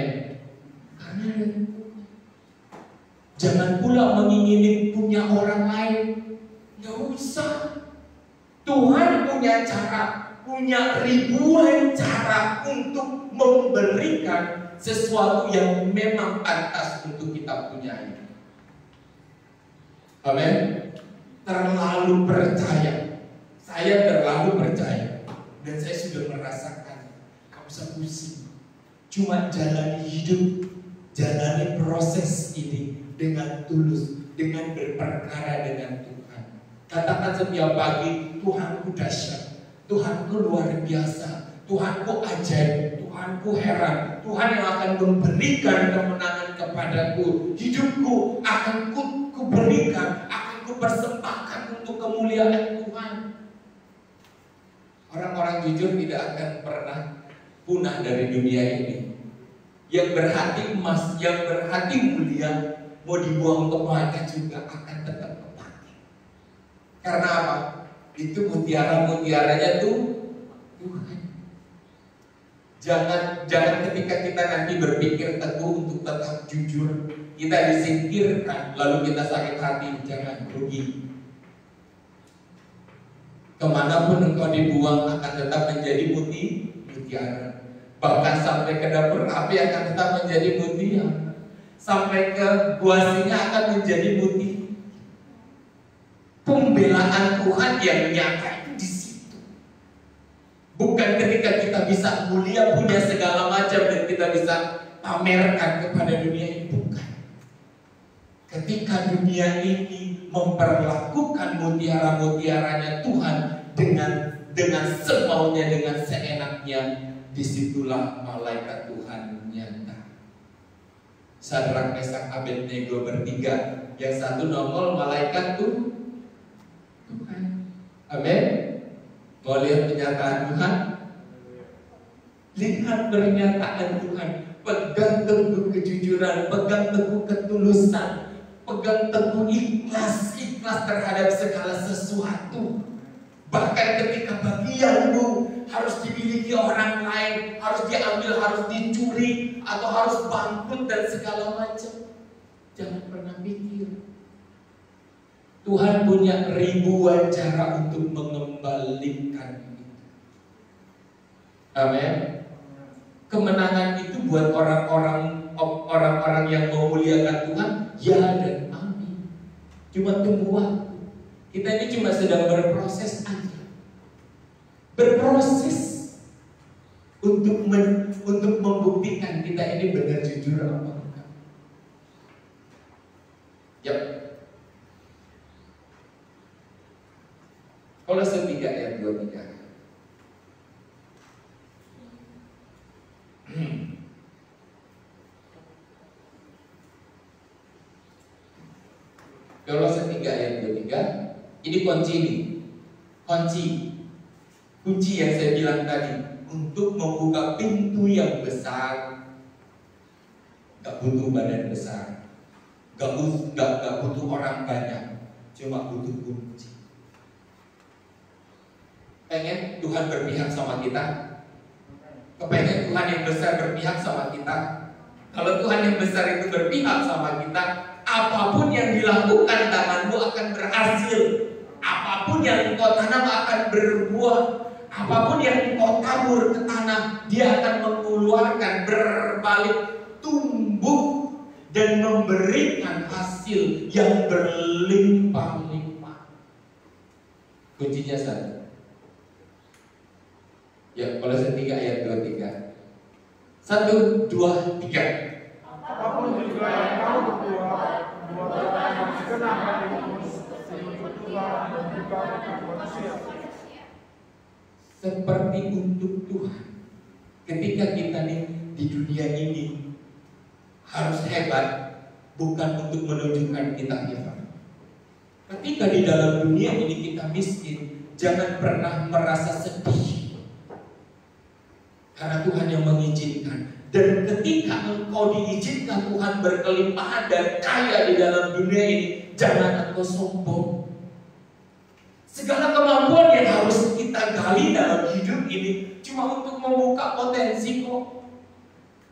Karena dari Tuhan. Jangan pula mengingini punya orang lain. Gak usah. Tuhan punya cara, punya ribuan cara untuk memberikan sesuatu yang memang pantas untuk kita punyai. Amin. Terlalu percaya. Saya terlalu percaya. Dan saya sudah merasakan. Gak usah pusing. Cuma jalani hidup, jalani proses ini dengan tulus, dengan berperkara dengan Tuhan. Katakan setiap pagi, Tuhanku dahsyat, Tuhanku luar biasa, Tuhanku ajaib, Tuhan Tuhanku heran, Tuhan yang akan memberikan kemenangan kepadaku. Hidupku akan kuberikan, akan kupersembahkan untuk kemuliaan Tuhan. Orang-orang jujur tidak akan pernah punah dari dunia ini. Yang berhati emas, yang berhati mulia, mau dibuang ke mana juga akan tetap kepake. Karena apa? Itu mutiara-mutiaranya tuh Tuhan. Jangan ketika kita nanti berpikir teguh untuk tetap jujur, kita disingkirkan lalu kita sakit hati. Jangan, rugi. Kemanapun engkau dibuang akan tetap menjadi mutiara. Bahkan sampai ke dapur api akan tetap menjadi mutiara. Sampai ke gua singa akan menjadi mutiara. Pembelaan Tuhan yang nyata itu di situ. Bukan ketika kita bisa mulia, punya segala macam dan kita bisa pamerkan kepada dunia ini. Bukan. Ketika dunia ini memperlakukan mutiara-mutiaranya Tuhan dengan semaunya, dengan seenaknya, disitulah malaikat Tuhan nyata. Sadrak, Mesak, Abednego bertiga, yang satu nongol malaikat tuh Tuhan. Amin. Mau lihat pernyataan Tuhan? Lihat pernyataan Tuhan. Pegang teguh kejujuran, pegang teguh ketulusan, pegang teguh ikhlas terhadap segala sesuatu. Bahkan ketika bagianmu harus dimiliki orang lain, harus diambil, harus dicuri, atau harus bangkrut dan segala macam, jangan pernah pikir Tuhan punya ribuan cara untuk mengembalikan itu. Amin. Kemenangan itu buat orang-orang yang memuliakan Tuhan, ya dan amin. Cuma tunggu waktu. Kita ini cuma sedang berproses aja. Berproses untuk membuktikan kita ini benar jujur apa enggak. Yap. Kolose 3 ayat 23. Kolose 3 ayat 23. Ini kunci yang saya bilang tadi. Untuk membuka pintu yang besar, gak butuh badan besar, gak butuh orang banyak, cuma butuh kunci. Pengen Tuhan berpihak sama kita? Kepengen Tuhan yang besar berpihak sama kita? Kalau Tuhan yang besar itu berpihak sama kita, apapun yang dilakukan tanganmu akan berhasil. Apapun yang engkau tanam akan berbuah. Apapun yang engkau tabur ke tanah, dia akan mengeluarkan, berbalik, tumbuh dan memberikan hasil yang berlimpah-limpah. Kuncinya satu. Ya, Kolose 3 ayat 23. 1, 2, 3. Apapun juga yang kamu berbuat, buatlah yang segenap hatimu seperti untuk Tuhan dan bukan untuk manusia. Seperti untuk Tuhan. Ketika kita nih di dunia ini harus hebat, bukan untuk menunjukkan kita hebat. Ketika di dalam dunia ini kita miskin, jangan pernah merasa sedih. Karena Tuhan yang mengizinkan. Dan ketika engkau diizinkan Tuhan berkelimpahan dan kaya di dalam dunia ini, jangan engkau sombong. Segala kemampuan yang harus kita gali dalam hidup ini cuma untuk membuka potensi kok.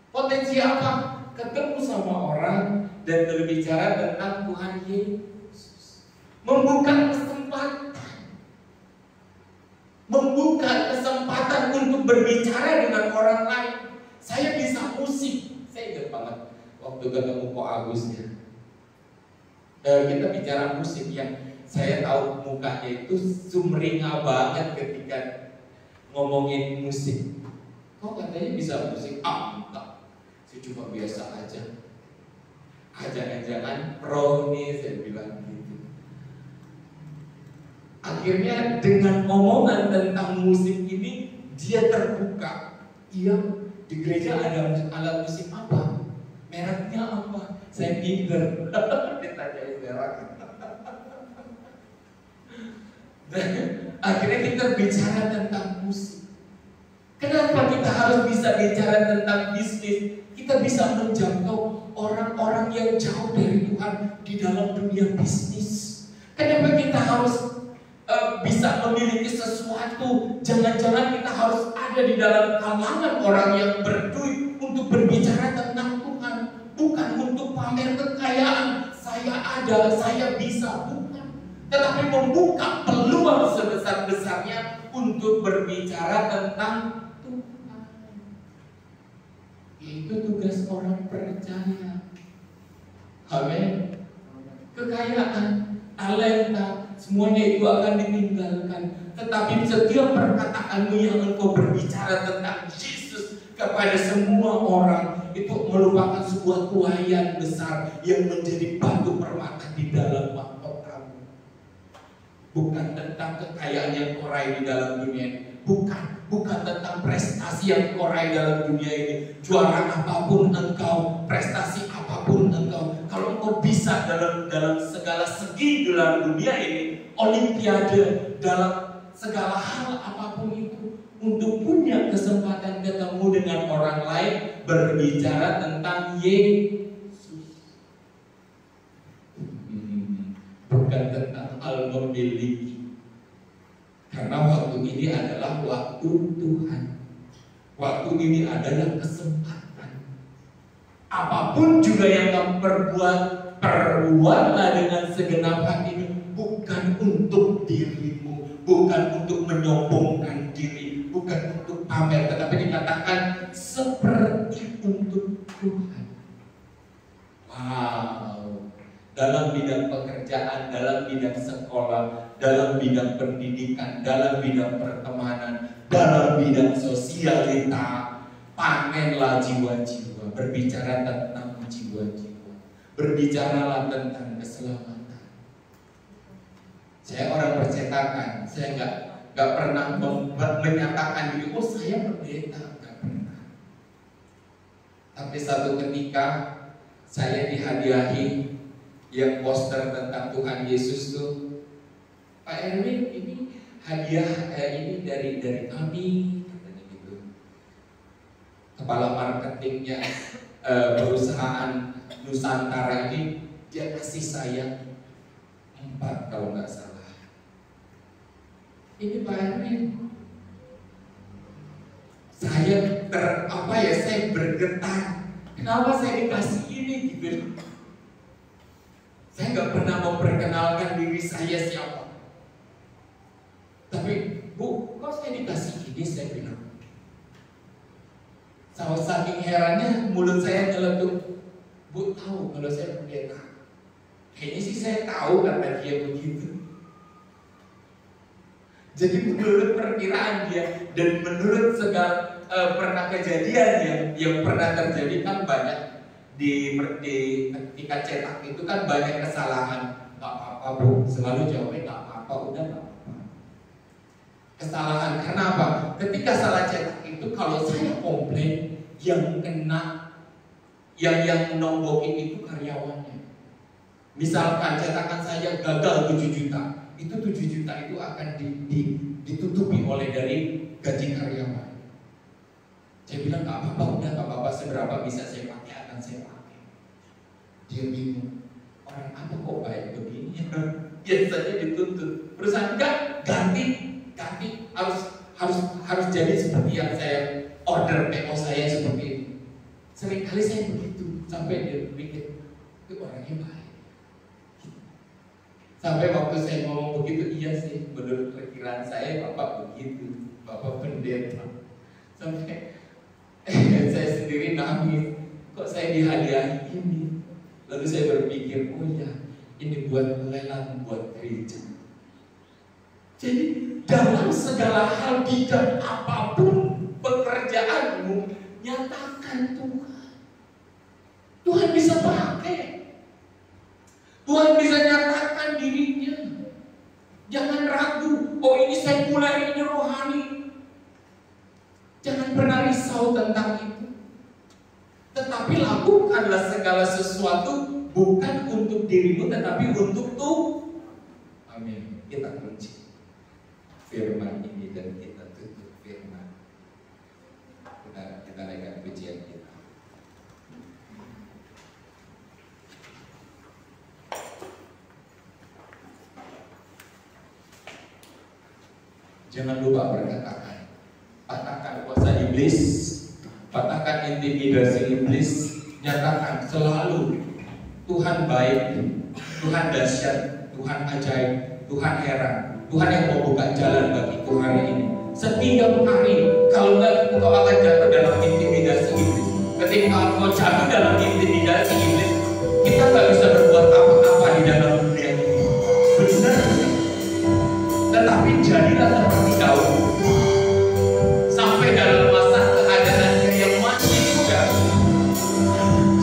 Potensi apa? Ketemu sama orang dan berbicara tentang Tuhan Yesus. Membuka kesempatan. Membuka kesempatan untuk berbicara dengan orang lain. Saya bisa musik. Saya ingat banget waktu ketemu Ko Agus ya. Kita bicara musik yang saya tahu mukanya itu sumringah banget ketika ngomongin musik. Kok katanya bisa musik? Enggak. Saya cuma biasa aja. Jangan-jangan pro nih, saya bilang gitu. Akhirnya dengan omongan tentang musik ini dia terbuka. Iya, di gereja ada alat musik apa? Mereknya apa? Saya pinter. Ditanyain merek. Dan akhirnya kita bicara tentang musik. Kenapa kita harus bisa bicara tentang bisnis? Kita bisa menjangkau orang-orang yang jauh dari Tuhan di dalam dunia bisnis. Kenapa kita harus bisa memiliki sesuatu? Jangan-jangan kita harus ada di dalam kalangan orang yang berduit untuk berbicara tentang Tuhan, bukan untuk pamer kekayaan. Saya ada, saya bisa, bukan. Tetapi membuka peluang sebesar-besarnya untuk berbicara tentang Tuhan. Itu tugas orang percaya. Amin. Kekayaan, talenta, semuanya itu akan ditinggalkan. Tetapi setiap perkataanmu yang engkau berbicara tentang Yesus kepada semua orang, itu merupakan sebuah tuaian besar yang menjadi batu permata di dalam mahkotamu. Bukan tentang kekayaan yang kau raih di dalam dunia ini. Bukan tentang prestasi yang kau raih dalam dunia ini. Juara apapun engkau, prestasi apapun engkau, kalau engkau bisa dalam segala segi dalam dunia ini, olimpiade, dalam segala hal apapun itu, untuk punya kesempatan ketemu dengan orang lain, berbicara tentang Yesus, bukan tentang hal memiliki. Karena waktu ini adalah waktu Tuhan. Waktu ini adalah kesempatan. Apapun juga yang kamu perbuat, perbuatlah dengan segenap hatimu. Bukan untuk dirimu, bukan untuk menyombongkan diri, bukan untuk pamer, tetapi dikatakan seperti untuk Tuhan. Wow. Dalam bidang pekerjaan, dalam bidang sekolah, dalam bidang pendidikan, dalam bidang pertemanan, dalam bidang sosialita, panenlah jiwa-jiwa, berbicara tentang jiwa-jiwa, berbicaralah tentang keselamatan. Saya orang percetakan, saya nggak pernah menyatakan diri, oh saya pendeta, nggak pernah. Tapi satu ketika saya dihadiahi yang poster tentang Tuhan Yesus tuh, Pak Erwin, ini hadiah ini dari kami, katanya gitu. Kepala marketingnya perusahaan Nusantara ini, dia kasih saya 4 kalau nggak salah. Ini Pak Erwin, saya saya bergetar. Kenapa saya dikasih ini gitu? Saya nggak pernah memperkenalkan diri saya siapa. Tapi, Bu, kok saya dikasih ini? Saya bilang. Sama saking herannya, mulut saya nyeletuk. Bu tahu kalau saya pendeta. Kayaknya sih saya tahu kata dia begitu. Jadi menurut perkiraan dia dan menurut segala pernah kejadian yang pernah terjadi, kan banyak di ketika cetak itu kan banyak kesalahan. Gak apa-apa Bu, selalu jawabnya gak apa-apa, udah gak apa-apa. Kesalahan, kenapa? Ketika salah cetak itu, kalau saya komplain, yang kena, yang nombokin itu karyawannya. Misalkan cetakan saya gagal 7 juta, itu 7 juta itu akan ditutupi oleh dari gaji karyawan. Saya bilang gak apa-apa, udah gak apa-apa, seberapa bisa saya pakai akan saya pakai. Dia bingung, orang apa kok baik begini? Biasanya dituntut. Perusahaan enggak, ganti, harus jadi seperti yang saya order PO saya seperti ini. Seringkali saya begitu, sampai dia pikir itu orangnya baik. Sampai waktu saya ngomong begitu, iya sih, menurut perkiraan saya Bapak begitu, Bapak pendeta. Sampai saya sendiri nangis, kok saya dihadiahi ini. Lalu saya berpikir, oh ya, ini buat lelang, buat gereja. Jadi dalam segala hal, bidang apapun pekerjaanmu, nyatakan Tuhan. Tuhan bisa pakai. Tuhan bisa nyatakan dirinya. Jangan ragu, oh ini sekuler, ini rohani. Jangan pernah risau tentang itu. segala sesuatu bukan untuk dirimu tetapi untuk Tuhan. Amin. Kita kunci firman ini dan kita tutup firman. Kita naikkan pujian kita. Jangan lupa berkatakan, patahkan kuasa iblis, patahkan intimidasi iblis, nyatakan selalu Tuhan baik, Tuhan dahsyat, Tuhan ajaib, Tuhan heran, Tuhan yang mau buka jalan bagiku hari ini. Setiap hari, kalau enggak engkau akan jatuh dalam intimidasi iblis. Ketika engkau jatuh dalam intimidasi iblis, kita nggak bisa berbuat apa-apa di dalam dunia ini. Benar. Tetapi jadilah seperti Daud. Sampai dalam masa keadaannya yang masih muda,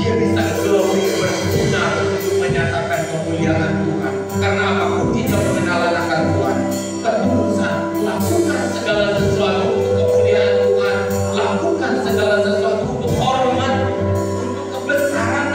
dia bisa glory berguna untuk menyatakan kemuliaan Tuhan. Karena apapun tidak mengenal akan Tuhan, ketulusan, lakukan segala sesuatu untuk kemuliaan Tuhan, lakukan segala sesuatu untuk hormat, untuk kebesaran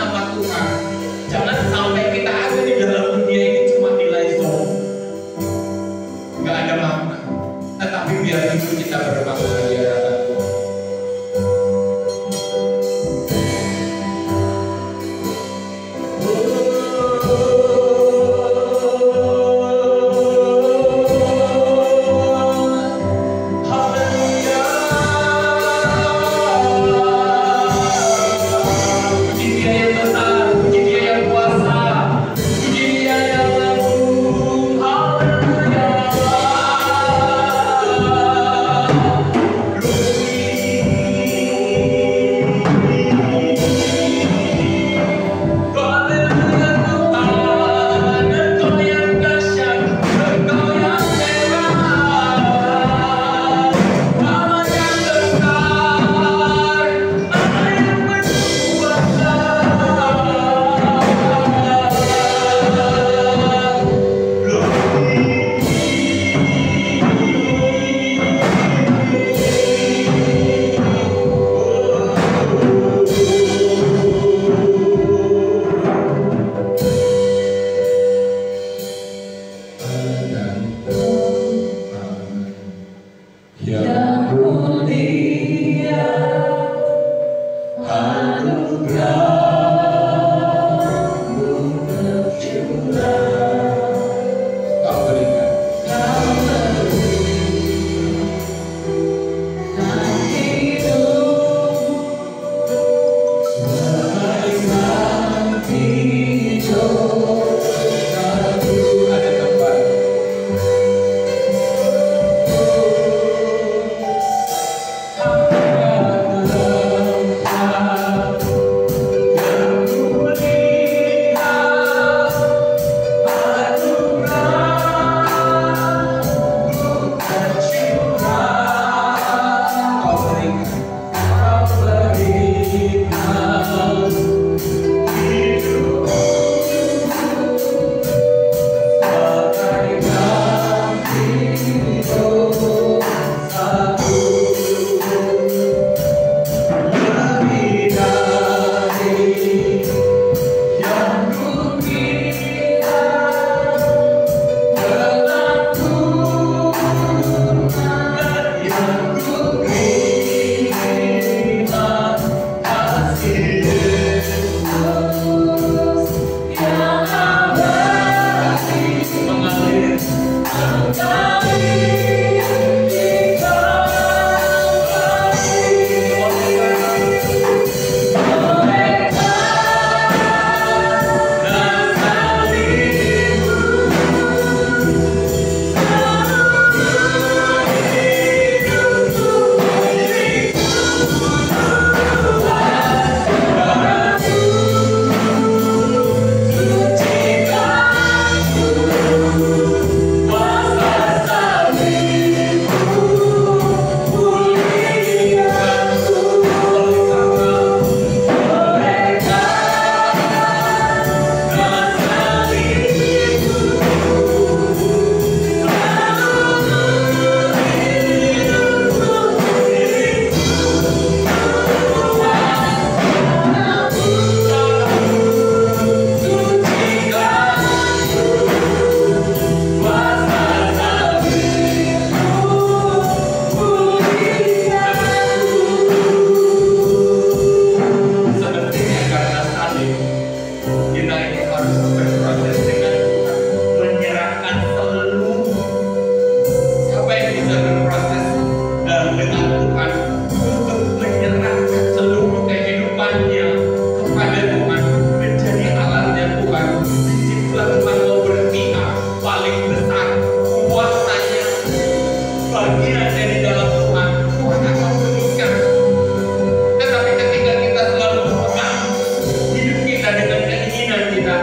kita ini harus berproses dengan Tuhan, menyerahkan seluruh. Siapa yang bisa berproses dengan Tuhan untuk menyerahkan seluruh kehidupannya kepada Tuhan, menjadi alatnya Tuhan. Disitulah Tuhan mau berpihak paling besar, kuasanya, bagian dari dalam Tuhan akan berikan. Tetapi ketika kita selalu berpegang hidup kita dengan keinginan kita,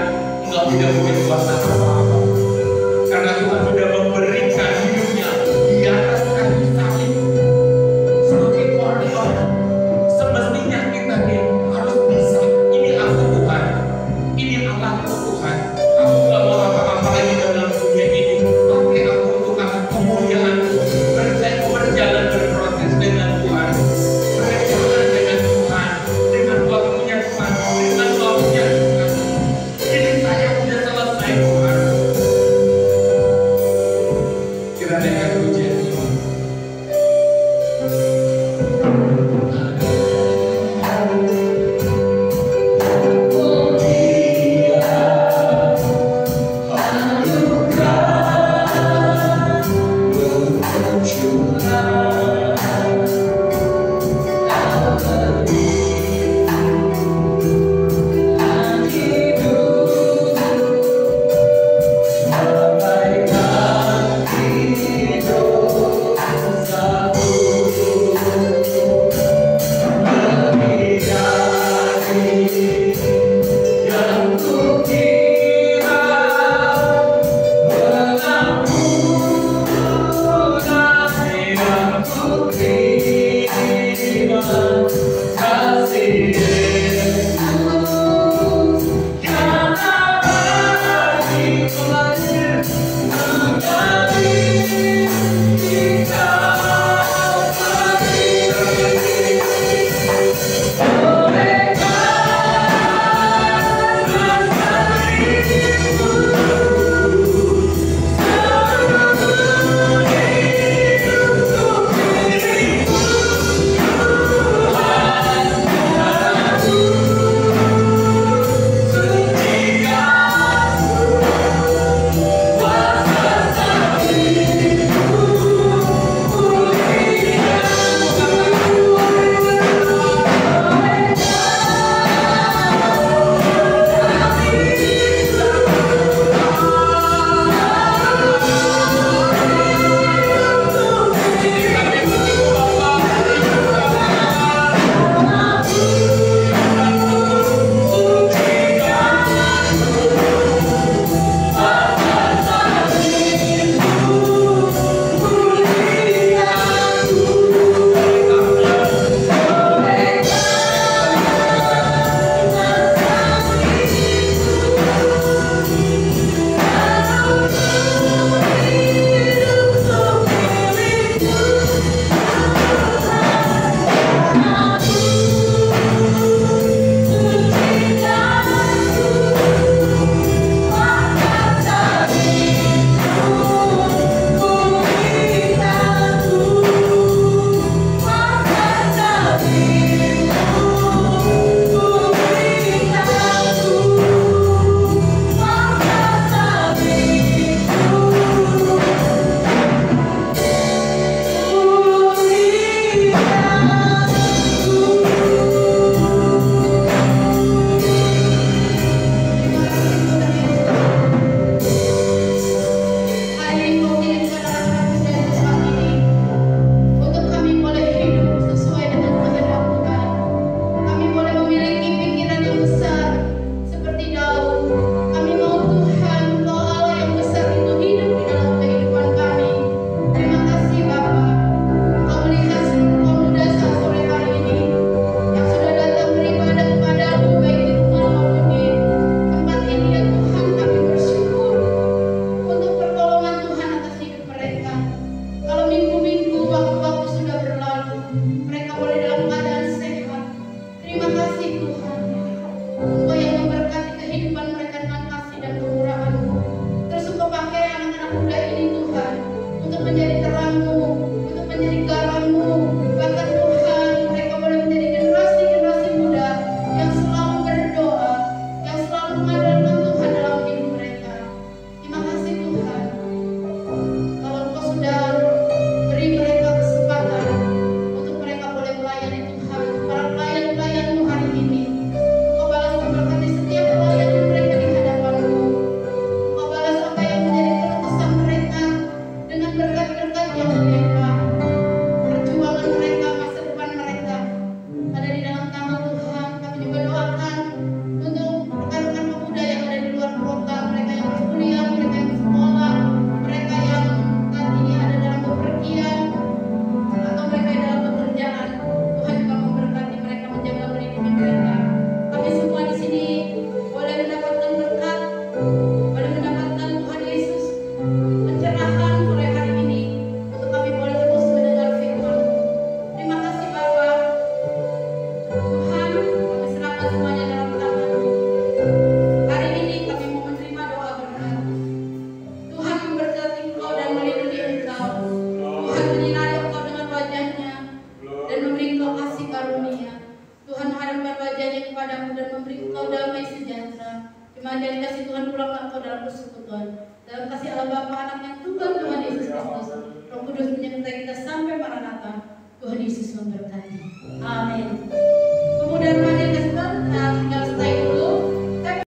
Kematian kasih Tuhan pulanglah kau dalam persekutuan. Dalam kasih Allah Bapa, Anak yang tunggal Tuhan Yesus Kristus, Roh Kudus menyertai kita sampai Maranatha. Tuhan Yesus memberkati. Amin.